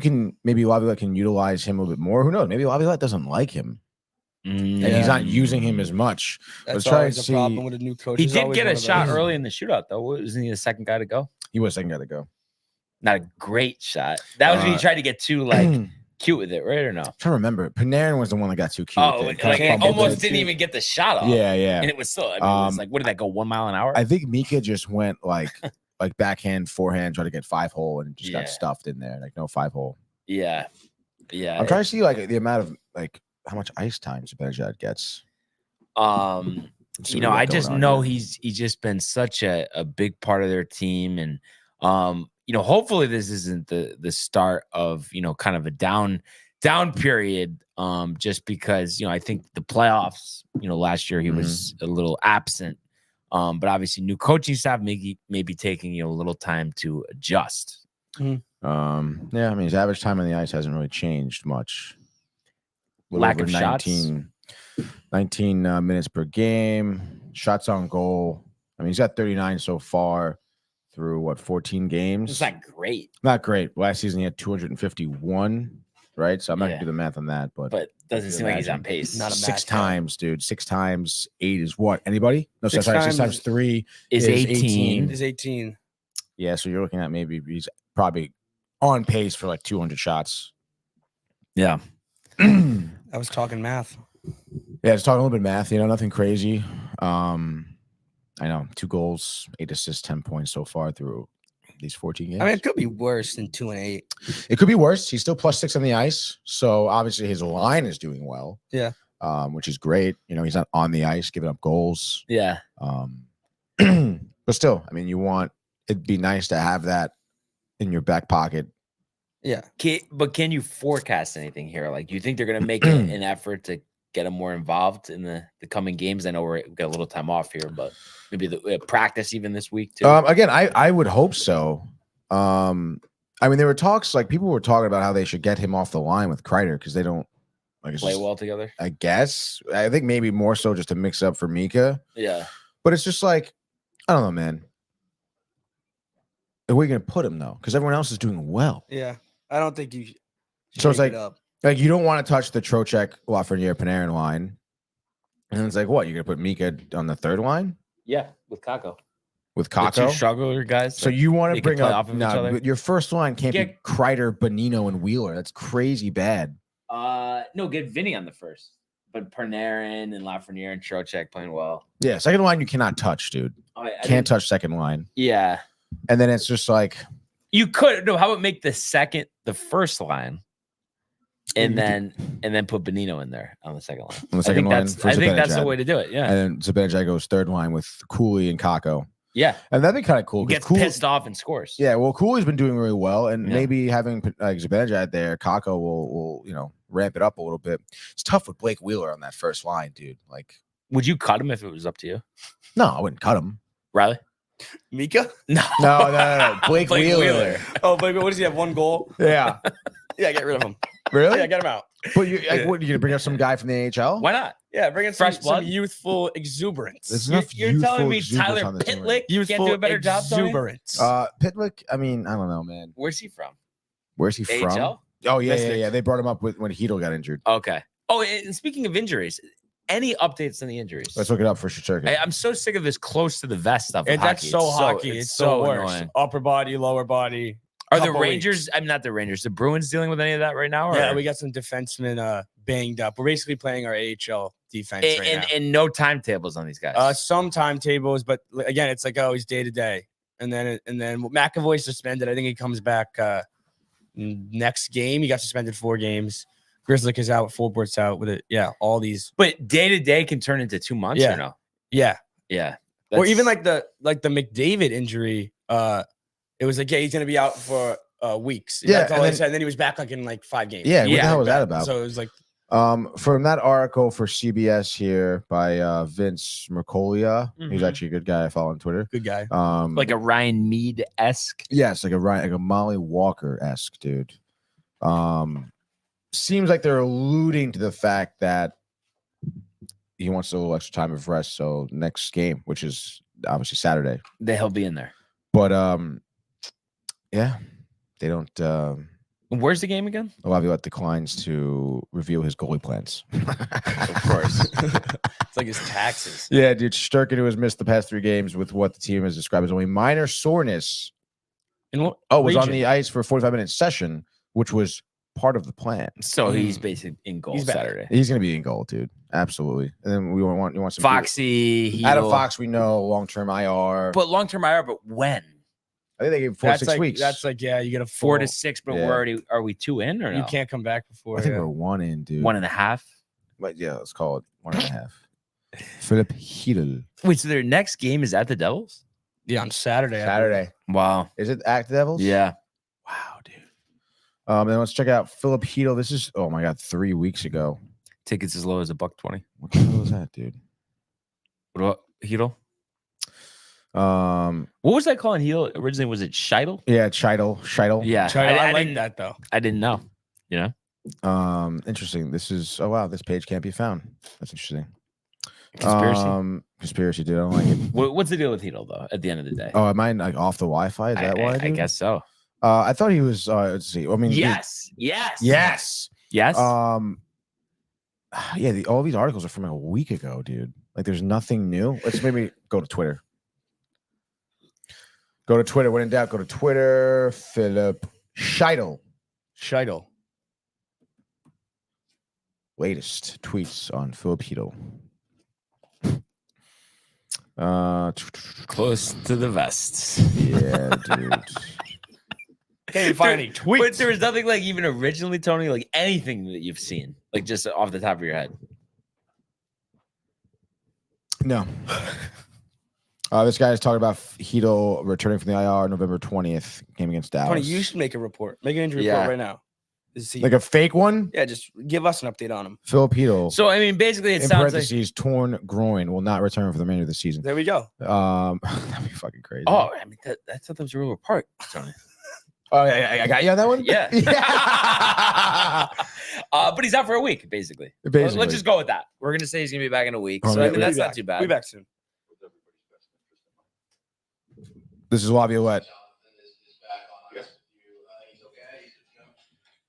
maybe Laviolette can utilize him a little bit more. Who knows? Maybe Laviolette doesn't like him. And he's not using him as much. That's always a problem with a new coach. He did get a shot early in the shootout, though. Wasn't he the second guy to go? He was the second guy to go. Not a great shot. That was when he tried to get too cute with it, right or no? I'm trying to remember. Panarin was the one that got too cute. Almost didn't even get the shot off. Yeah. And it was still, I mean, it was like, what did that go 1 mile an hour? I think Mika just went like backhand, forehand, try to get 5-hole and just got stuffed in there. Like no 5-hole. Yeah. I'm trying to see like the amount of like how much ice time Zibanejad gets. I just know he's just been such a big part of their team, and hopefully this isn't the start of kind of a down period. Just because I think the playoffs, last year he was a little absent. But obviously new coaching staff maybe taking a little time to adjust. I mean his average time on the ice hasn't really changed much. Lack of 19 minutes per game, shots on goal. I mean, he's got 39 so far through 14 games. It's not great. Not great. Last season he had 251, right? So I'm not gonna do the math on that, but doesn't seem like he's on pace. Not a 6 times, dude. 6 times 8 is what? Anybody? No, 6 times 3 is 18. Is 18. Yeah, so you're looking at maybe he's probably on pace for like 200 shots Yeah. I was talking math. Yeah, just talking a little bit of math, nothing crazy. I know 2 goals, 8 assists, 10 points so far through these 14 games. I mean, it could be worse than 2-8. It could be worse. He's still +6 on the ice, so obviously his line is doing well. Yeah. Which is great. He's not on the ice giving up goals. Yeah. But still, I mean, it'd be nice to have that in your back pocket. Yeah. But can you forecast anything here? Like, do you think they're going to make an effort to get him more involved in the coming games? I know we've got a little time off here, but maybe the practice even this week too. Again, I would hope so. I mean, there were talks, like people were talking about how they should get him off the line with Kreider because they don't play well together. I guess. I think maybe more so just to mix up for Mika. Yeah. But it's just like, I don't know, man. Where are you going to put him though? Because everyone else is doing well. Yeah. I don't think you should So it's shake like, it up. you don't want to touch the Trocheck, Lafreniere, Panarin line. And it's like, what? You're going to put Mika on the third line? Yeah, with Kako. With The two Kako? struggler guys. So you want they to can bring play up off of each other? but your first line can't be Kreider, Bonino, and Wheeler. That's crazy bad. No, get Vinny on the first. But Panarin and Lafreniere and Trocheck playing well. Yeah, second line you cannot touch, dude. Can't touch second line. Yeah. And then it's just like You could how about make the first line, and then put Bonino in there on the second line. On the second line, I think that's the way to do it. Yeah. And then Zibanejad goes third line with Cooley and Kako. Yeah. And that'd be kind of cool. Gets Cooley, pissed off and scores. Yeah, well, Cooley's been doing really well, and Yeah. maybe having like Zibanejad there, Kako will ramp it up a little bit. It's tough with Blake Wheeler on that first line, dude. Like, Would you cut him if it was up to you, no, I wouldn't cut him. Riley? Mika? No. No. Blake Wheeler. Oh, but what does he have? 1 goal? Yeah. Yeah, get rid of him. Really? Yeah, get him out. But what, you gonna bring up some guy from the AHL? Why not? Yeah, bring in Fresh some blood? youthful exuberance. There's enough You're telling youthful me exuberance Tyler on this team. Pitlick can't do a better job, Tony? exuberance. Pitlick, I mean, I don't know, man. Where's he from? Where's he from? AHL? Oh, yeah. Mystic. They brought him up when Hedl got injured. Okay. Oh, and speaking of injuries, any updates on the injuries? Let's look it up for sure. I'm so sick of this close to the vest stuff. with That's hockey. so hockey. It's so worse. annoying. Upper body, lower body. Are the couple Rangers? I'm not the Rangers. The Bruins dealing with any of that right now? Yeah, or- we got some defensemen banged up. We're basically playing our AHL defense right now. and no timetables on these guys. Some timetables, but again, it's like always day to day. And then McAvoy suspended. I think he comes back next game. He got suspended 4 games. Grizzlick is out. Fulport's out with it. Yeah, all these. But day to day can turn into 2 months Yeah. or no? Yeah, Yeah. or even That's- like the McDavid injury. It was like, yeah, he's gonna be out for weeks. Yeah, That's all and they then- said. And then he was back like in like 5 games. Yeah, what the Yeah, hell was that about? So it was like, From that article for CBS here by Vince Mercolia. He's Mhm. actually a good guy I follow on Twitter. good guy. like a Ryan Mead-esque. Yes, like a Molly Walker-esque dude. Seems like they're alluding to the fact that he wants a little extra time of rest. So next game, which is obviously Saturday. He'll be in there. But yeah, they don't Where's the game again? Laviolette declines to reveal his goalie plans. Of course. It's like his taxes. Yeah, dude. Sturkin, who has missed the past 3 games with what the team has described as only minor soreness. And what? Was on region? the ice for a 45-minute session, which was part of the plan. So he's basically in goal He's back. Saturday. He's going to be in goal, dude. Absolutely. And then you want some Foxy. Adam Hedl. Fox, we know long-term IR. But long-term IR, but when? I think they gave 4 to 6 weeks. That's like, yeah, you get a 4 to full- 6, but Yeah. are we 2 in or no? You can't come back before. I think yeah. we're 1 in, dude. 1.5. But yeah, let's call it 1.5. Philip Hedl. Wait, so their next game is at the Devils? Yeah, on Saturday. I believe. Saturday. Wow. Is it at the Devils? Yeah. Wow, dude. Then let's check out Philip Hedl. This is, oh my God, 3 weeks ago. Tickets as low as $1.20. What the hell was that, dude? What about Hedl? Um, What was that calling Hedl originally? Was it Scheidel? yeah, Scheidel. Yeah. I like didn't- that though. I didn't know. You know? Interesting. This is, oh wow, this page can't be found. That's interesting. Conspiracy. Conspiracy, dude. I don't like it. What's the deal with Hedl, though, at the end of the day? Oh, am I like off the Wi-Fi? Is that why? I dude? guess so. I thought he was. Let's see. I mean, dude, Yes. Yes. yes. Yes. Yeah. All these articles are from like a week ago, dude. Like, there's nothing new. Let's maybe go to Twitter. Go to Twitter. When in doubt, go to Twitter. Philip Scheidel. Scheidel. latest tweets on Filipino. Close to the vest. Yeah, dude. Can't even find any tweets. But there was nothing like even originally, Tony, like anything that you've seen, like just off the top of your head. No. This guy is talking about Hito returning from the IR November 20th, game against Dallas. Tony, you should make a report. Make an injury report right now. Like a fake one? Yeah, just give us an update on him. Filipino. So I mean, basically, it in sounds like parentheses, torn groin, will not return for the remainder of the season. There we go. That'd be fucking crazy. oh, I mean, I thought that was a real report, Tony. Oh, yeah, I got you on that one? Yeah. But he's out for a week, basically. Basically. Let's just go with that. We're gonna say he's gonna be back in a week. Oh, So I yeah, mean, we'll that's be not back. too bad. We'll be back soon. This is Laviolette.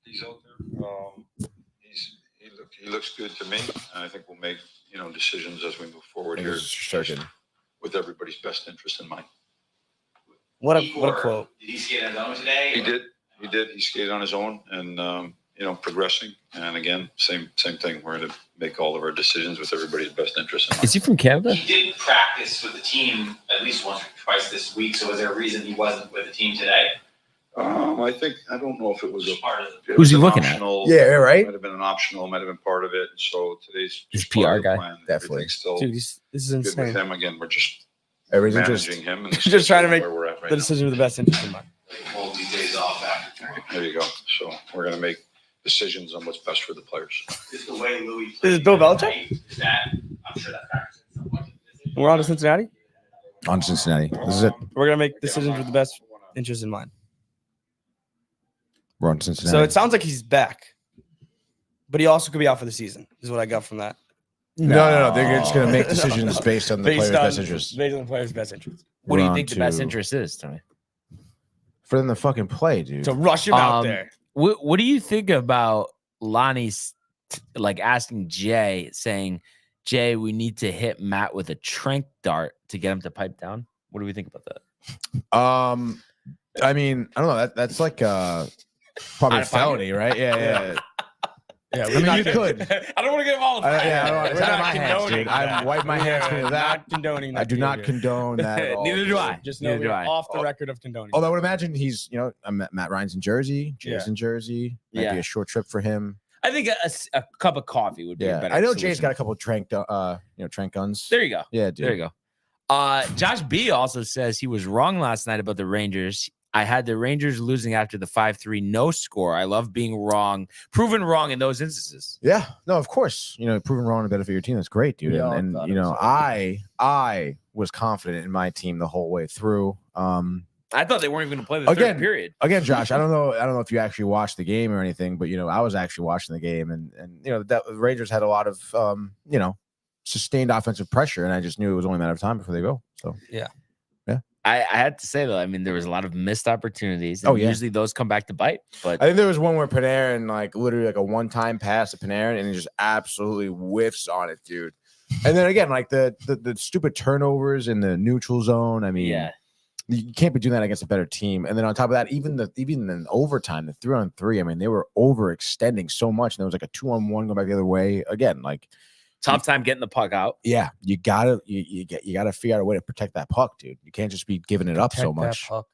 He's out there. He looks good to me. And I think we'll make decisions as we move forward here with everybody's best interest in mind. What a quote. Did he skate on his own today? He did. He skated on his own and progressing. And again, same thing. We're going to make all of our decisions with everybody's best interest in mind. Is he from Canada? He did practice with the team at least once or twice this week. So was there a reason he wasn't with the team today? I don't know if it was a part of it. Who's he looking at? Yeah, right. Might have been an optional. Might have been part of it. So today's His just part PR of the guy. plan. Definitely. Everything's still Dude, this is good with insane. him. Again, we're just Everything's managing him and Just trying to make where we're at right The now. decision with the best interest in mind. Hold these days off after. There you go. So we're going to make decisions on what's best for the players. Just the way Louis. This is Bill Belichick? tonight, Is that? I'm sure that factors in somewhat. We're on to Cincinnati. On Cincinnati. This is it. We're gonna make decisions with the best interest in mind. We're on Cincinnati. So it sounds like he's back, but he also could be out for the season. Is what I got from that. No. They're just going to make decisions based on the player's best interest. Based on the player's best interest. What do you We're think on the best to- interest is, Tony? For them to fucking play, dude. To rush him out Um, there. What do you think about Lonnie's like asking Jay, saying, "Jay, we need to hit Matt with a trank dart to get him to pipe down"? What do we think about that? I mean, I don't know. That's like probably Out a of pocket. felony, right? Yeah. Yeah, I mean, you could. I don't want to get involved. It's We're out of not my hands, condoning dude. I that. wipe my hands clean of that. Not condoning that. I do not behavior. condone that at all. Neither do I. Just know Neither do we're I. off the record of condoning. Although I would imagine he's, Matt Ryan's in Jersey, Jay's Yeah. in Jersey. Might be Yeah. a short trip for him. I think a cup of coffee would be a Yeah, better I know solution. Jay's got a couple of trank guns. There you go. Yeah, dude. There you go. Josh B also says he was wrong last night about the Rangers. I had the Rangers losing after the 5-3 no score. I love being wrong, proven wrong in those instances. Yeah, no, of course. Proving wrong to benefit your team. That's great, dude. We all And thought it was I was confident in my team the whole way through. I thought they weren't even going to play the Again, third period. Again, Josh, I don't know if you actually watched the game or anything, but I was actually watching the game, and the Rangers had a lot of sustained offensive pressure, and I just knew it was only a matter of time before they go. So I had to say though, I mean, there was a lot of missed opportunities. And Oh, yeah. usually those come back to bite. But I think there was one where Panarin, literally a one-time pass to Panarin, and he just absolutely whiffs on it, dude. And then again, the stupid turnovers in the neutral zone. I mean, yeah, you can't be doing that against a better team. And then on top of that, even in overtime, the 3-on-3, I mean, they were overextending so much, and there was like a 2-on-1 going back the other way. Again, tough time getting the puck out. yeah, you gotta figure out a way to protect that puck, dude. You can't just be giving it up so Protect that much. puck.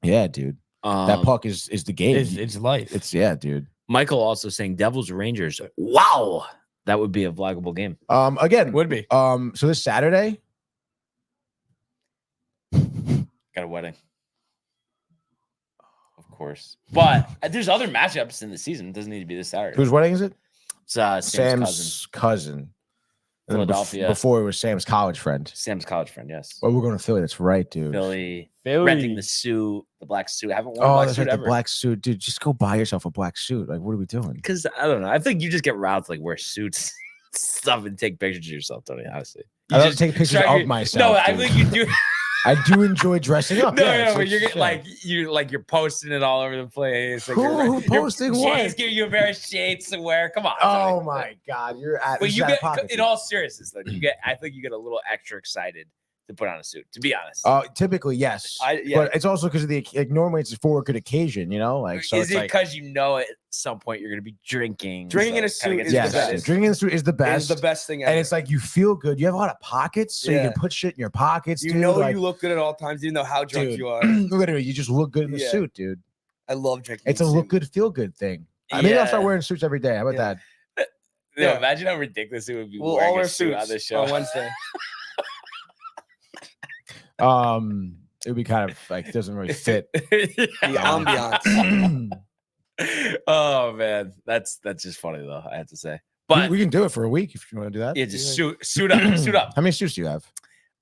Yeah, dude. That puck is the game. It's life. It's dude. Michael also saying Devils Rangers. Wow, that would be a vloggable game. Again, Would be. so this Saturday, Got a wedding, of course. But there's other matchups in the season. It doesn't need to be this Saturday. whose wedding is it? It's Sam's cousin. Sam's cousin. And then Philadelphia. Before it was Sam's college friend. Sam's college friend. Yes. Well, we're going to Philly. That's right, dude. Philly. Renting the suit, the black suit. I haven't worn a Oh, black that's suit right, ever. the black suit, dude. Just go buy yourself a black suit. What are we doing? Because I don't know. I think you just get routes like wear suits, stuff, and take pictures of yourself, Tony. Honestly, I don't take pictures try of your- myself. No, I dude. think you do. I do enjoy dressing up. No, yeah, it's but you're shit. you're posting it all over the place. Like Who posting what? Shades giving you a pair of shades to wear. Come on. Oh Tony. my God, you're at. But this you is out get of pocket, in all seriousness, though. I think you get a little extra excited to put on a suit, to be honest. Typically, yes. Yeah. But it's also because of normally it's for a good occasion, you know? Like, so is it's it like, because you know at some point you're going to be drinking? Drinking in a so it kinda suit gets is you the yes, best. excited? drinking in the suit is the best. It's the best thing ever. And it's like you feel good. You have a lot of pockets, so you Yeah. can put shit in your pockets. you dude. know like, you look good at all times, even though how drunk dude, you are. literally, you just look good in the Yeah. suit, dude. I love drinking. It's a in look suit. good, feel good thing. Maybe I'll start Yeah. wearing suits every day. How about Yeah. that? No, Yeah. imagine how ridiculous it would be We'll wearing all wear a suit suits on this show. on Wednesday. It would be kind of like doesn't really fit. The ambiance. Oh man, that's just funny though. I have to say, we, but we can do it for a week if you want to do that. yeah, just suit up, suit up. How many suits do you have?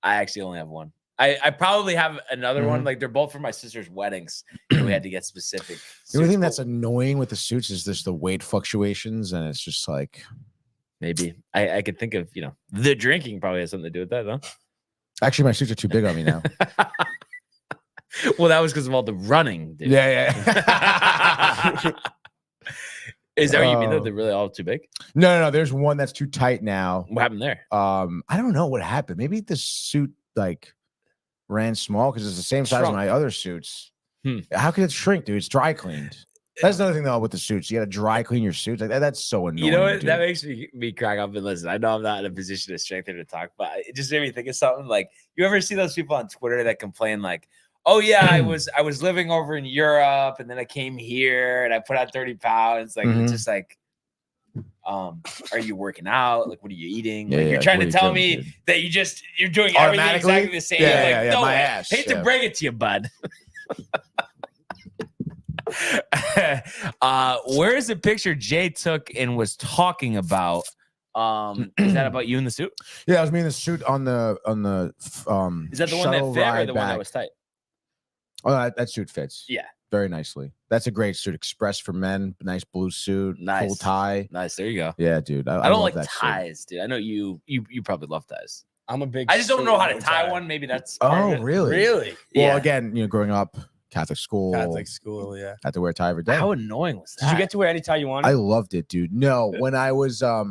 I actually only have one. I probably have another one. Mhm. Like they're both for my sister's weddings. And we had to get specific. The only suits, thing that's but annoying with the suits is just the weight fluctuations, and it's just like, maybe I could think of the drinking probably has something to do with that, huh? actually, my suits are too big on me now. Well, that was because of all the running. Dude. Yeah. Is that what you mean? Though Oh. they're really all too big? No. There's one that's too tight now. What happened there? I don't know what happened. Maybe the suit like ran small because it's the same size as Shrunk. my other suits. Hmm. How could it shrink, dude? It's dry cleaned. That's another thing though with the suits. You got to dry clean your suits. Like that's so annoying. You know what? dude. That makes me crack up. And listen, I know I'm not in a position to strengthen to talk, but it just made me think of something. Like, you ever see those people on Twitter that complain like, "Oh yeah, I was living over in Europe, and then I came here and I put on 30 pounds." Like, Mhm. it's just like, are you working out? Like, what are you eating? Yeah, Like, yeah, you're trying what to are you tell doing, me dude? that you're doing everything Automatically? exactly the same. Yeah, Like, yeah, yeah, no my way. ass, Hate to yeah. bring it to you, bud. Where is the picture Jay took and was talking about? Is that about you in the suit? Yeah, I was me in the suit on the Is that the one that shuttle fit or ride the one that back. was tight? Oh, that suit fits. Yeah. Very nicely. That's a great suit. Express for men. Nice blue suit. Full Nice. tie. Nice. There you go. Yeah, dude. I don't love like that suit. ties, dude. I know you probably love ties. I'm a big. I just don't suit know how to bow tie one. Maybe that's Oh, part of it. really? Really? Well, Yeah. again, growing up, Catholic school. Catholic school, yeah. Had to wear a tie every day. How annoying was that? Did you get to wear any tie you wanted? I loved it, dude. No, when I was I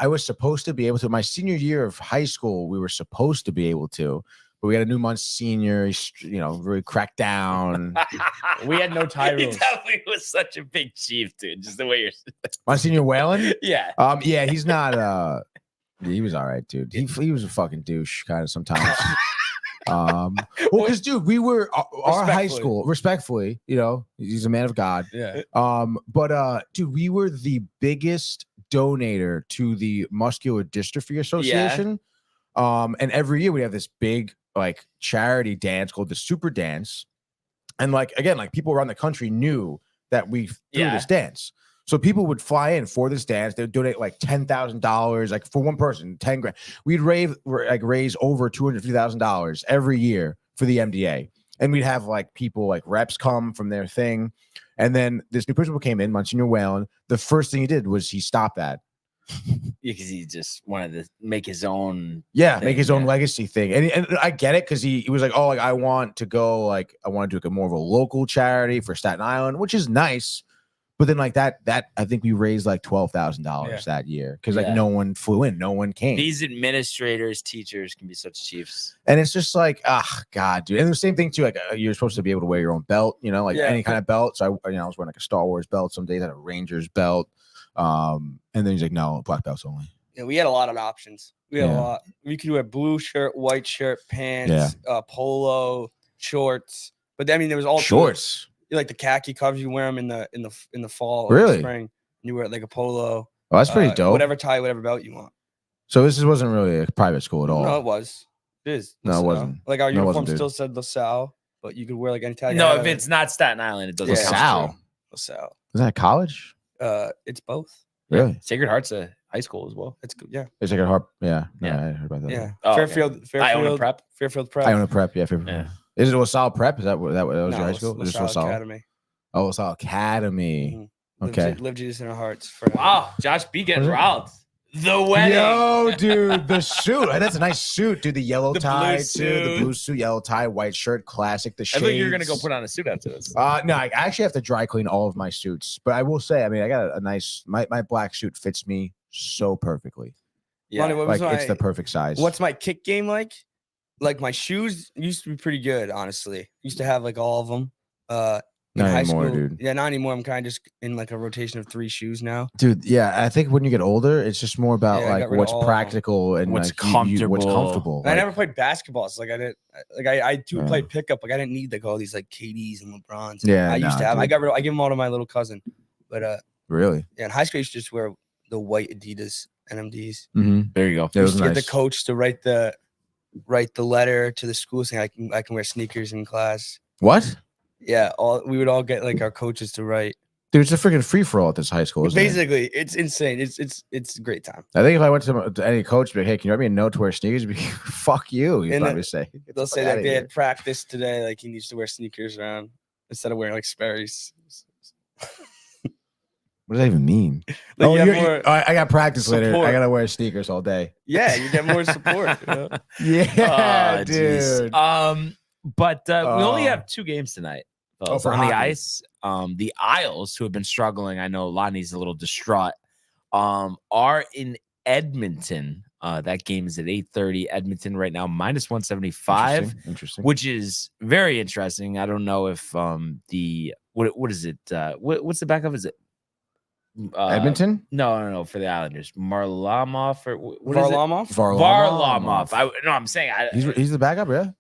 was supposed to be able to. My senior year of high school, we were supposed to be able to, but we had a new month senior. Really cracked down. We had no tie He rules. definitely was such a big chief, dude. Just the way you're. Monsignor Whalen. Yeah. Yeah, he's not. He was all right, dude. He was a fucking douche, kind of sometimes. Well, because dude, we were our high Respectfully. school. Respectfully, he's a man of God. Yeah. But dude, we were the biggest donator to the Muscular Dystrophy Association. And every year we have this big like charity dance called the Super Dance, and again, people around the country knew that we threw this dance. So people would fly in for this dance. They would donate like $10,000, like for one person, 10 grand. We'd raise over $250,000 every year for the MDA. And we'd have people reps come from their thing. And then this new principal came in, Monsignor Whalen. The first thing he did was he stopped that. Because he just wanted to make his own. Yeah, thing, make his own yeah. legacy thing. And I get it because he was like, oh, I want to go, I want to do more of a local charity for Staten Island, which is nice. But then that I think we raised $12,000 that year because no one flew in, no one came. These administrators, teachers can be such chiefs. And it's just God, dude. And the same thing too, you're supposed to be able to wear your own belt, any kind of belt. So I was wearing a Star Wars belt some days, I had a Rangers belt. And then he's like, no, black belts only. Yeah, we had a lot of options. We had a lot. We could wear blue shirt, white shirt, pants, polo, shorts. But there was all Shorts. Like the khaki covers, you wear them in the fall, Really? or the spring. You wear a polo. Oh, that's pretty dope. Whatever tie, whatever belt you want. So this wasn't really a private school at all. No, it was. It is. No, it LaSalle. wasn't. Our No, it uniform wasn't, dude. still said LaSalle, but you could wear any tie. No, if it's not Staten Island, it doesn't Yeah. count. LaSalle. LaSalle. Is that a college? It's both. Really? Sacred Heart's a high school as well. It's good. Yeah. It's like a harp. Yeah. No, Yeah. I heard about that. Yeah. Oh, okay. Fairfield. I own a prep. Fairfield Prep. I own a prep. Yeah. Favorite. Yeah. Is it LaSalle Prep? Is that what was your No, high school? Just LaSalle Academy. Oh, LaSalle Academy. Mhm. Okay. Live Jesus in our hearts. For Wow, Josh B getting Was it? riled. The wedding. Yo, dude, the suit. That's a nice suit, dude. The yellow The tie, blue too. The suit. blue suit, yellow tie, white shirt, classic. The I shades. thought you were gonna go put on a suit after this. No, I actually have to dry clean all of my suits. But I will say, I got a nice. My black suit fits me so perfectly. Yeah. Lonnie, what Like was it's the perfect size. what's my kick game like? Like my shoes used to be pretty good, honestly. Used to have like all of them. In Not high anymore, school, dude. yeah, not anymore. I'm kind of just in like a rotation of 3 shoes now. Dude, yeah, I think when you get older, it's just more about Yeah, I like got rid of what's all of them. practical and What's like what's comfortable. comfortable. And I Like, never played basketball, so like I didn't like I do play Yeah. pickup. Like I didn't need like all these like KDs and LeBrons. Yeah, I used nah, to have. I dude. got rid. I give them all to my little cousin. But really? yeah, in high school I used to just wear the white Adidas NMDs. Mm-hmm. There you go. It was Used to get nice. the coach to write the letter to the school saying I can wear sneakers in class. What? Yeah, we would all get like our coaches to write. Dude, it's a freaking free for all at this high school, isn't it? Basically, it's insane. It's a great time. I think if I went to any coach, be like, hey, can you write me a note to wear sneakers? Be like, fuck you. He'd And probably say. "Get the They'll fuck say outta that they here." had practice today, like he needs to wear sneakers around instead of wearing like Sperry's. What does that even mean? Like, you have you're- more I got practice later. I support. gotta wear sneakers all day. Yeah, you get more support. You know? Yeah, Oh, jeez. dude. But we only Oh. have 2 games tonight. Fellas, for on the hockey. ice. The Isles, who have been struggling, I know Lonnie's a little distraught, are in Edmonton. That game is at 8:30. Edmonton right now, -175, Interesting. which is very interesting. I don't know if what is it? What's the backup? Is it Edmonton? No, for the Islanders. Marlamov or what is it? Varlamov? Varlamov. I'm saying He's the backup, yeah.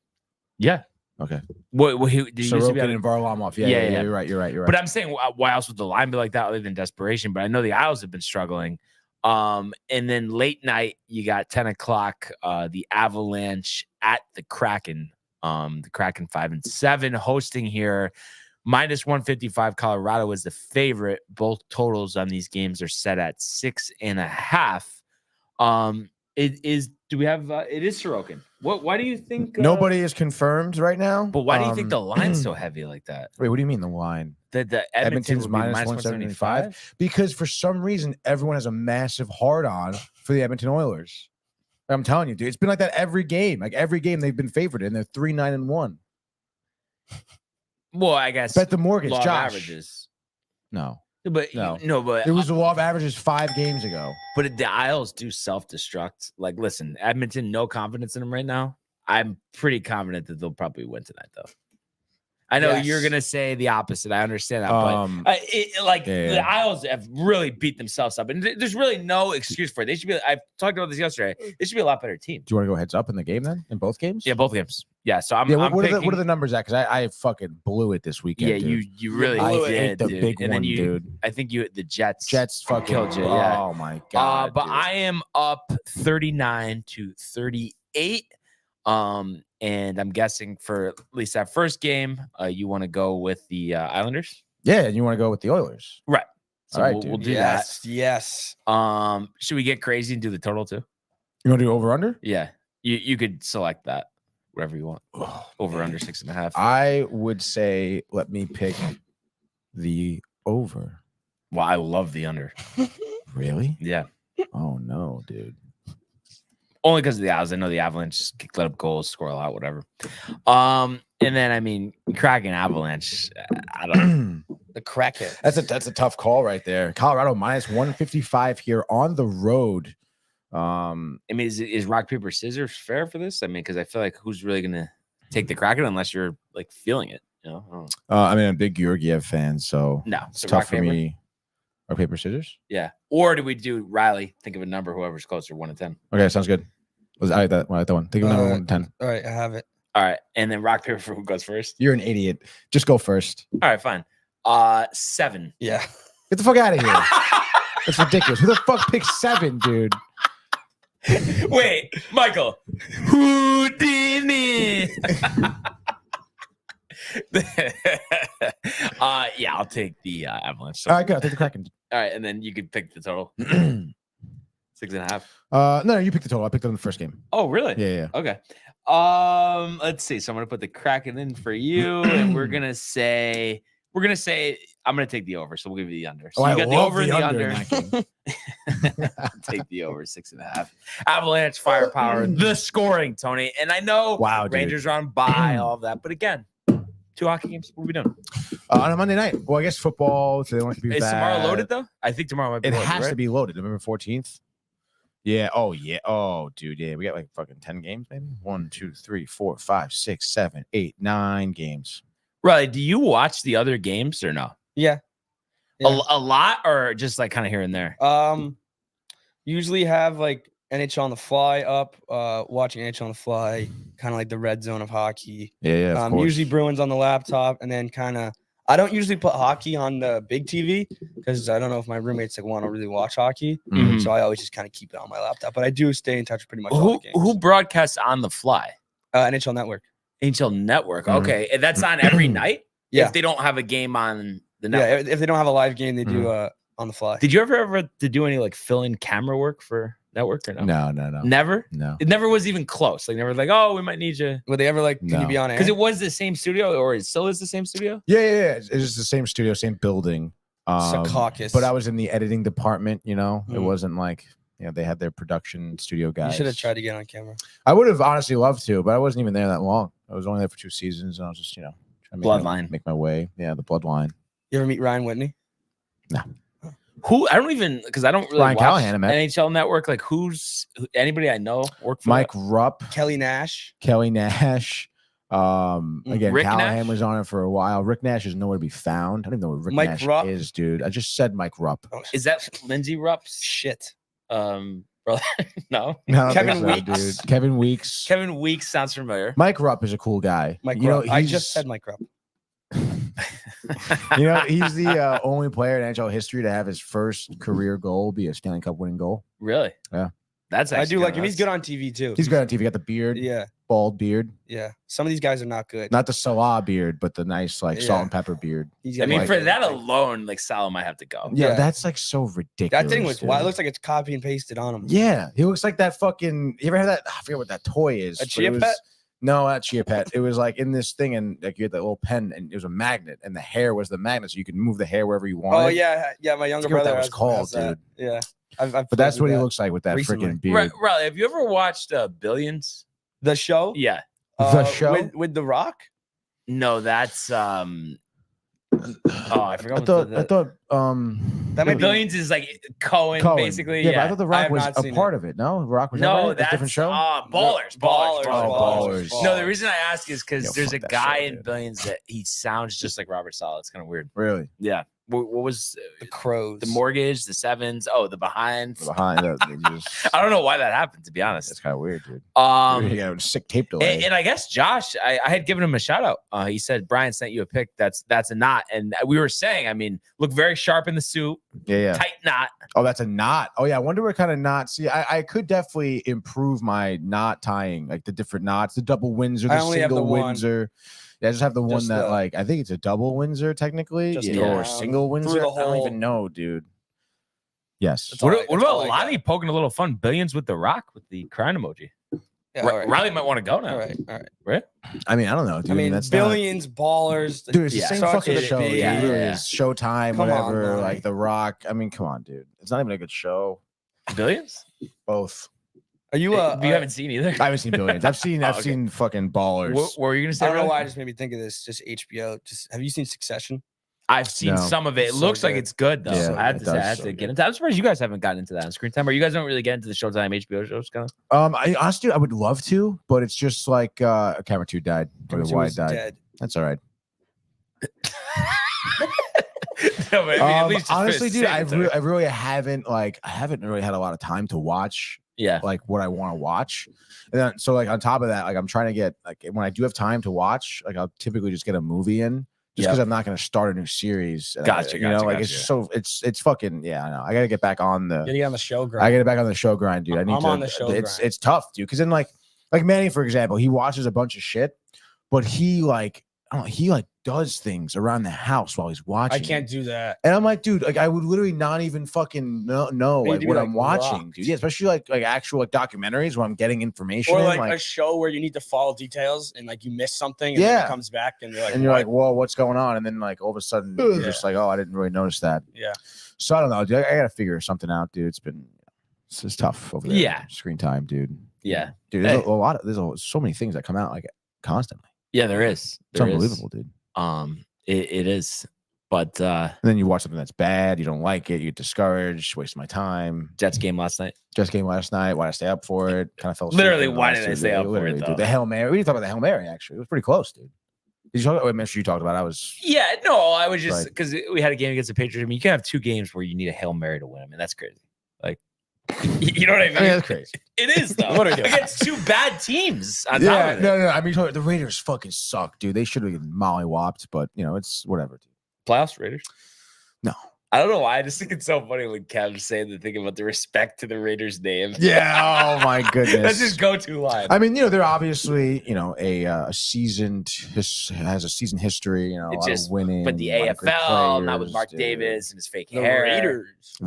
yeah. Okay. What he used to be Sorokin on and Varlamov. Yeah, Yeah. You're right. You're right. But I'm saying, why else would the line be like that other than desperation? But I know the Isles have been struggling. And then late night, you got 10 o'clock, the Avalanche at the Kraken. The Kraken 5-7 hosting here. -155. Colorado is the favorite. Both totals on these games are set at 6.5. Do we have? It is Sorokin. Why do you think Nobody is confirmed right now. But why do you think the line's so heavy like that? Wait, what do you mean the line? That the Edmonton Edmonton's would be -175? Because for some reason, everyone has a massive hard on for the Edmonton Oilers. I'm telling you, dude, it's been like that every game. Like every game they've been favored, and they're 3-9-1. Well, I guess Bet the mortgage, law of Josh. averages. No, But No. but it was the law of averages 5 games ago. but the Isles do self-destruct. Like, listen, Edmonton, no confidence in them right now. I'm pretty confident that they'll probably win tonight, though. I know you're Yes. gonna say the opposite. I understand that, Um, but yeah. the Isles have really beat themselves up, and there's really no excuse for it. They should be. I talked about this yesterday. They should be a lot better team. Do you want to go heads up in the game then? In both games? Yeah, both games. Yeah, so I'm. Yeah. I'm What are picking, the numbers at? Because I fucking blew it this weekend. Yeah, dude. you really I did, ate the dude. big And then one, dude. I think the Jets. Jets fucking killed you, yeah. Oh my god. But dude. I am up 39-38. And I'm guessing for at least that first game, you want to go with the Islanders, yeah, and you want to go with the Oilers? right? So All right, we'll dude. do Yes. that. Should we get crazy and do the total too? You want to do over under? Yeah, you could select that, whatever you want. Over under 6.5. I would say let me pick the over. Well, I love the under. Really? Yeah, Oh no, dude. only because of the Isles. I know the Avalanche let up goals, score a lot, whatever. And then I mean, Kraken Avalanche. I don't. The crackhead. That's a tough call right there. Colorado -155 here on the road. I mean, is rock paper scissors fair for this? I mean, because I feel like who's really gonna take the Kraken unless you're like feeling it? You know, I don't know. I mean, I'm a big Georgiev fan, so No, it's so tough rock, for paper? me. Rock, paper, scissors. Yeah. Or do we do Riley? Think of a number, whoever's closer, 1 to 10. Okay, sounds good. I like that. I like that one. Think of number 1 to 10. All right, I have it. All right, and then rock paper for who goes first. You're an idiot. Just go first. All right, fine. 7. Yeah. Get the fuck out of here. That's ridiculous. Who the fuck picks 7, dude? Wait, Michael. Who did it? Yeah, I'll take the Avalanche. All right, good. I'll take the Kraken. All right, and then you could pick the total. 6.5. No, you picked the total. I picked it on the first game. Oh, really? Yeah. Okay. Let's see. So I'm gonna put the Kraken in for you, and we're gonna say I'm gonna take the over. So we'll give you the under. So Oh, you I got the love over and the the under. under in that I'll take the over 6.5. Avalanche firepower, the scoring, Tony. And I know Wow, dude. Rangers are on bye, all of that, but again, 2 hockey games. What are we doing? On a Monday night. Well, I guess football. So they want to be Is bad. tomorrow loaded though? I think tomorrow might be It loaded, has right? to be loaded. November 14th. Yeah. Oh, yeah. Oh, dude. Yeah. We got like fucking 10 games, maybe 1, 2, 3, 4, 5, 6, 7, 8, 9 games. Riley, do you watch the other games or no? Yeah. A lot or just like kind of here and there? Usually have like NHL on the fly up, watching NHL on the fly, kind of like the red zone of hockey. Yeah. Of course. Usually Bruins on the laptop, and then kind of I don't usually put hockey on the big TV because I don't know if my roommates like want to really watch hockey. Mhm. So I always just kind of keep it on my laptop. But I do stay in touch with pretty much all the games. Who broadcasts on the fly? NHL Network. NHL Network. Mhm. Okay, and that's on every night. Yeah. If they don't have a game on the network. Yeah, if they don't have a live game, they do on the fly. Did you ever to do any like fill-in camera work for network or no? No. Never. No. It never was even close. Like never like, oh, we might need you. Were they ever like, can you No. be on air? Because it was the same studio, or it still is the same studio. Yeah. It's just the same studio, same building. It's a caucus. But I was in the editing department, you know. It Mhm. wasn't like, they had their production studio guys. You should have tried to get on camera. I would have honestly loved to, but I wasn't even there that long. I was only there for 2 seasons, and I was just, trying to make my way. Yeah, the bloodline. You ever meet Ryan Whitney? No. Who I don't even because I don't really Ryan watch Callahan, I met. NHL Network. Like anybody I know work for Mike that? Rupp, Kelly Nash. Kelly Nash. Again, Rick Callahan Nash? was on it for a while. Rick Nash is nowhere to be found. I don't even know what Rick Mike Nash Rupp. is, dude. I just said Mike Rupp. Oh, Is that Lindsey Rupp's shit. brother? No. No, I don't Kevin think so, Weeks. dude. Kevin Weeks. Kevin Weeks sounds familiar. Mike Rupp is a cool guy. Mike You know, Rupp. I he's- just said Mike Rupp. He's the only player in NHL history to have his first career goal be a Stanley Cup winning goal. Really? Yeah. That's I do actually like him. He's good on TV too. He's good on TV. Got the beard, Yeah, bald beard, yeah. Some of these guys are not good. not the Salah beard, but the nice like salt Yeah. and pepper beard. He's I got mean, like- for that alone, like Salah might have to go. Yeah, Yeah. that's like so ridiculous. that thing was dude. wild. It looks like it's copy and pasted on him. Yeah, he looks like that fucking. You ever had that? I forget what that toy is. A but Chia it was- Pet? No, not Chia Pet. It was like in this thing, and like you had that little pen, and it was a magnet, and the hair was the magnet, so you could move the hair wherever you wanted. Oh yeah, yeah. My younger forget what brother that was has called, that. Yeah, I've But played that's with what he that. looks like with that recently. freaking beard. Riley, have you ever watched Billions? The show. Yeah. The show? with The Rock. No, that's oh, I forgot. I thought That might be. Billions is like Cohen, Cohen. basically. Yeah, Yeah. but I thought The I Rock have was not a seen part of it. No, The Rock was No, never that's a different show. Ballers. Ballers. No, the reason I ask is Yo, because there's a fuck that guy show, in dude. Billions that he sounds just like Robert Saleh. It's kind of weird. Really? Yeah. What was The Crows. the mortgage, the sevens? Oh, the behinds. Behind that, I don't know why that happened, to be It's honest. kind of weird, dude. Yeah, a sick tape delay. and I guess Josh, I had given him a shout out. He said Brian sent you a pic. That's a knot, and we were saying, I mean, look very sharp in the suit, yeah. tight knot. Oh, that's a knot. Oh, yeah. I wonder what kind of knot. See, I could definitely improve my knot tying, like the different knots, the double Windsor, I the only have single the one. Windsor. Yeah, I just have the one Just that, the- like, I think it's a double Windsor technically, Just or down, a single through Windsor. the I don't even hole. know, dude. Yes. That's all What, right, what that's all about I got. Lonnie poking a little fun? Billions with the Rock with the crying emoji. Yeah, all right. Riley might want to go now. All right. I mean, I don't know, dude. I mean, that's Billions, Ballers. Dude, it's the Yeah. same Such fucking a show. big- Dude. Yeah, It really yeah. is. Showtime, Come on, whatever. Lonnie. Like The Rock. I mean, come on, dude. It's not even a good show. Billions? Both. Are you? You haven't seen either. I haven't seen Billions. I've seen. Oh, I've okay. seen fucking Ballers. What were you gonna say? I don't know Riley? why it just made me think of this. Just HBO. Just have you seen Succession? I've seen No. some of it. It So looks like good. it's good though. Yeah, I have it to say, I does have so to good. get into. I'm surprised you guys haven't gotten into that on Screen Time, or you guys don't really get into the Showtime HBO shows, kind of. I honestly, I would love to, but it's just like Camera 2 died. Or Number the two Y is died. dead. That's all right. No, but I mean, at least just Honestly, dude, say I it's really haven't really had a lot of time to watch yeah. like what I want to watch. And then, so like on top of that, like I'm trying to get like when I do have time to watch, like I'll typically just get a movie in just because I'm not going to start a new series. And Gotcha, you know, like gotcha. it's so it's fucking yeah. I know. I got to get back on the. You get on the show, I grind. get back on the show grind, dude. I need I'm to. on the show it's grind. it's tough, dude. Because then like Manny, for example, he watches a bunch of shit, but he like I don't know, he like does things around the house while he's watching. I can't do that. And I'm like, dude, like I would literally not even fucking know You like need to what be, I'm like, watching, rocked. dude. Yeah, especially like actual like documentaries where I'm getting information. Or in, like a show where you need to follow details and like you miss something and then Yeah. it comes back and you're like, and you're what? like, whoa, what's going on? And then like all of a sudden you're just like, oh, I didn't really notice that. Yeah. So I don't know, dude. I gotta figure something out, dude. It's just tough over there. Yeah. Screen time, dude. Yeah. Dude, there's Hey. a lot of so many things that come out like constantly. Yeah, there is. It's There is. unbelievable, dude. It is. But And then you watch something that's bad, you don't like it, you get discouraged, waste my time. Jets game last night. Just game last night. Why did I stay up for it? Kind of fell asleep. Literally, why did I stay up for it, though? Dude, the Hail Mary. We didn't talk about the Hail Mary, actually. It was pretty close, dude. Did you talk about? I'm sure you talked about it. I was. Yeah, no, I was just because we had a game against the Patriots. I mean, you can have 2 games where you need a Hail Mary to win. I mean, that's crazy. Like, you know what I mean? That's crazy. It is, though. What are we doing? Against 2 bad teams. On top Yeah, of it. no. I mean, the Raiders fucking suck, dude. They should have been mollywopped, but it's whatever, dude. Playoffs, Raiders? No. I don't know why. I just think it's so funny when Kev's saying the thing about the respect to the Raiders name. Yeah. Oh my goodness. That's his go-to line. I mean, they're obviously, a seasoned has a seasoned history. A lot of winning. But the a lot of great AFL, not with players, Mark dude. Davis and his fake The hair. Raiders.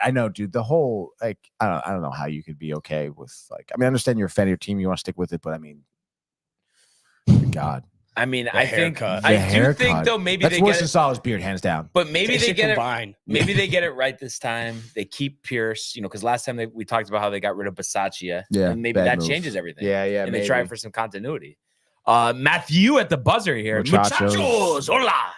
I know, dude. The whole I don't know how you could be okay with I understand you're a fan of your team, you want to stick with it, but I mean, God. I mean, I think haircut. I do think though maybe that's they worse get than it, Salah's beard, hands down. but maybe they get it. combined. Maybe they get it right this time. They keep Pierce, because last time we talked about how they got rid of Basaccia. Yeah, and maybe bad that move. changes everything. Yeah, and they try for some continuity. Matthew at the buzzer here. Muchachos. Hola.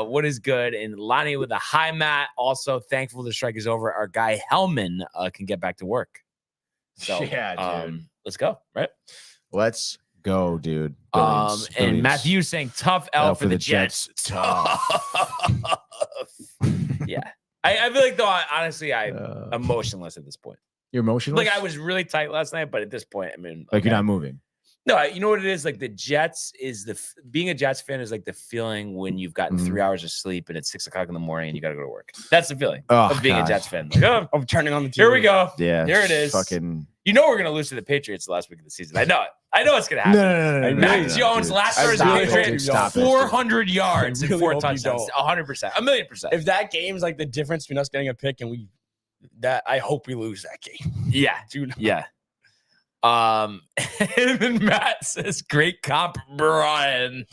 What is good? And Lonnie with a high mat. Also thankful the strike is over. Our guy Hellman can get back to work. So Yeah, dude. Let's go. Right. Let's go, dude. Billions. And Matthew saying tough L for the Jets. Tough. Yeah. I feel like though, honestly, I'm emotionless at this point. You're emotional. Like I was really tight last night, but at this point, I mean, You're not moving. No, you know what it is? Like the Jets is being a Jets fan is like the feeling when you've gotten 3 hours of sleep and it's 6 o'clock in the morning and you got to go to work. That's the feeling of being a Jets fan. Like, I'm turning on the TV. Here we go. Yeah. Here it is. Fucking. We're gonna lose to the Patriots the last week of the season. I know it. I know it's gonna happen. No. Mac Jones last start as a Patriot, Stop it. 400 yards and really 4 hope you touchdowns. don't. 100%. 1,000,000%. If that game's like the difference between us getting a pick and I hope we lose that game. Yeah. Dude. Yeah. And then Matt says, great comp, Brian.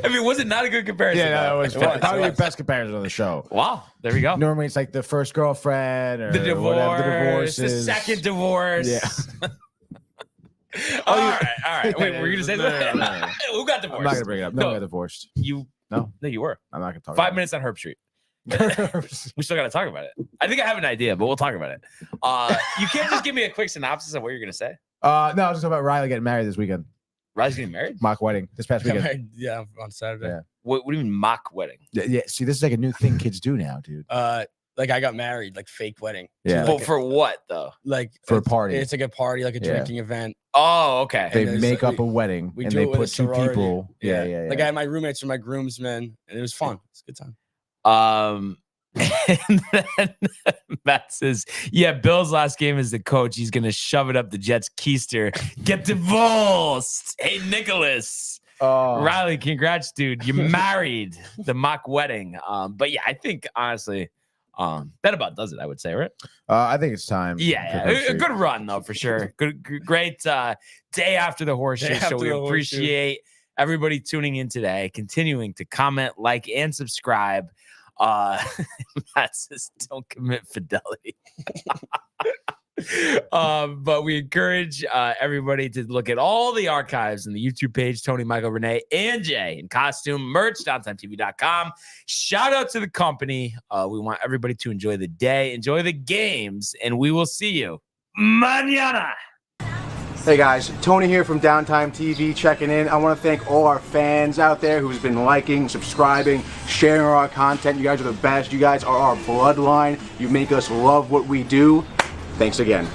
I mean, was it not a good comparison? Yeah, that was It was. probably your best comparison on the show. Wow. There we go. Normally it's like the first girlfriend or The divorce, whatever, the divorces. the second divorce. Yeah. All right. Wait, were you gonna say that? No. Who got divorced? I'm not gonna bring it up. No, I got divorced. You? No, you were. I'm not gonna talk. 5 minutes on Herb Street. We still got to talk about it. I think I have an idea, but we'll talk about it. You can't just give me a quick synopsis of what you're gonna say. No, I was just talking about Riley getting married this weekend. Riley's getting married? Mock wedding this past weekend. Yeah, on Saturday. Yeah. What do you mean mock wedding? Yeah. See, this is like a new thing kids do now, dude. Like I got married, like fake wedding. Yeah. Well, for what though? Like For a it's- party. It's like a party, like a drinking event. Oh, okay. They there's, make like, up a wedding we and do they it with put a 2 sorority. people. Yeah. Like I had my roommates were my groomsmen, and it was fun. It's a good time. And then Matt says, yeah, Bill's last game as the coach. He's going to shove it up the Jets' keister. Get divorced. Hey, Nicholas. Oh. Riley, congrats, dude. You married the mock wedding. But yeah, I think, honestly, that about does it, I would say, right? I think it's time. Yeah. A good run, though, for sure. Great day after the horseshoe. Day So after we the appreciate everybody tuning in today, continuing to comment, like, and subscribe. Matt says don't commit fidelity. But we encourage everybody to look at all the archives in the YouTube page, Tony, Michael, Renee, and Jay in costume merch, downtimetv.com. Shout out to the company. We want everybody to enjoy the day, enjoy the games, and we will see you mañana. Hey guys, Tony here from Downtime TV checking in. I want to thank all our fans out there who's been liking, subscribing, sharing our content. You guys are the best. You guys are our bloodline. You make us love what we do. Thanks again.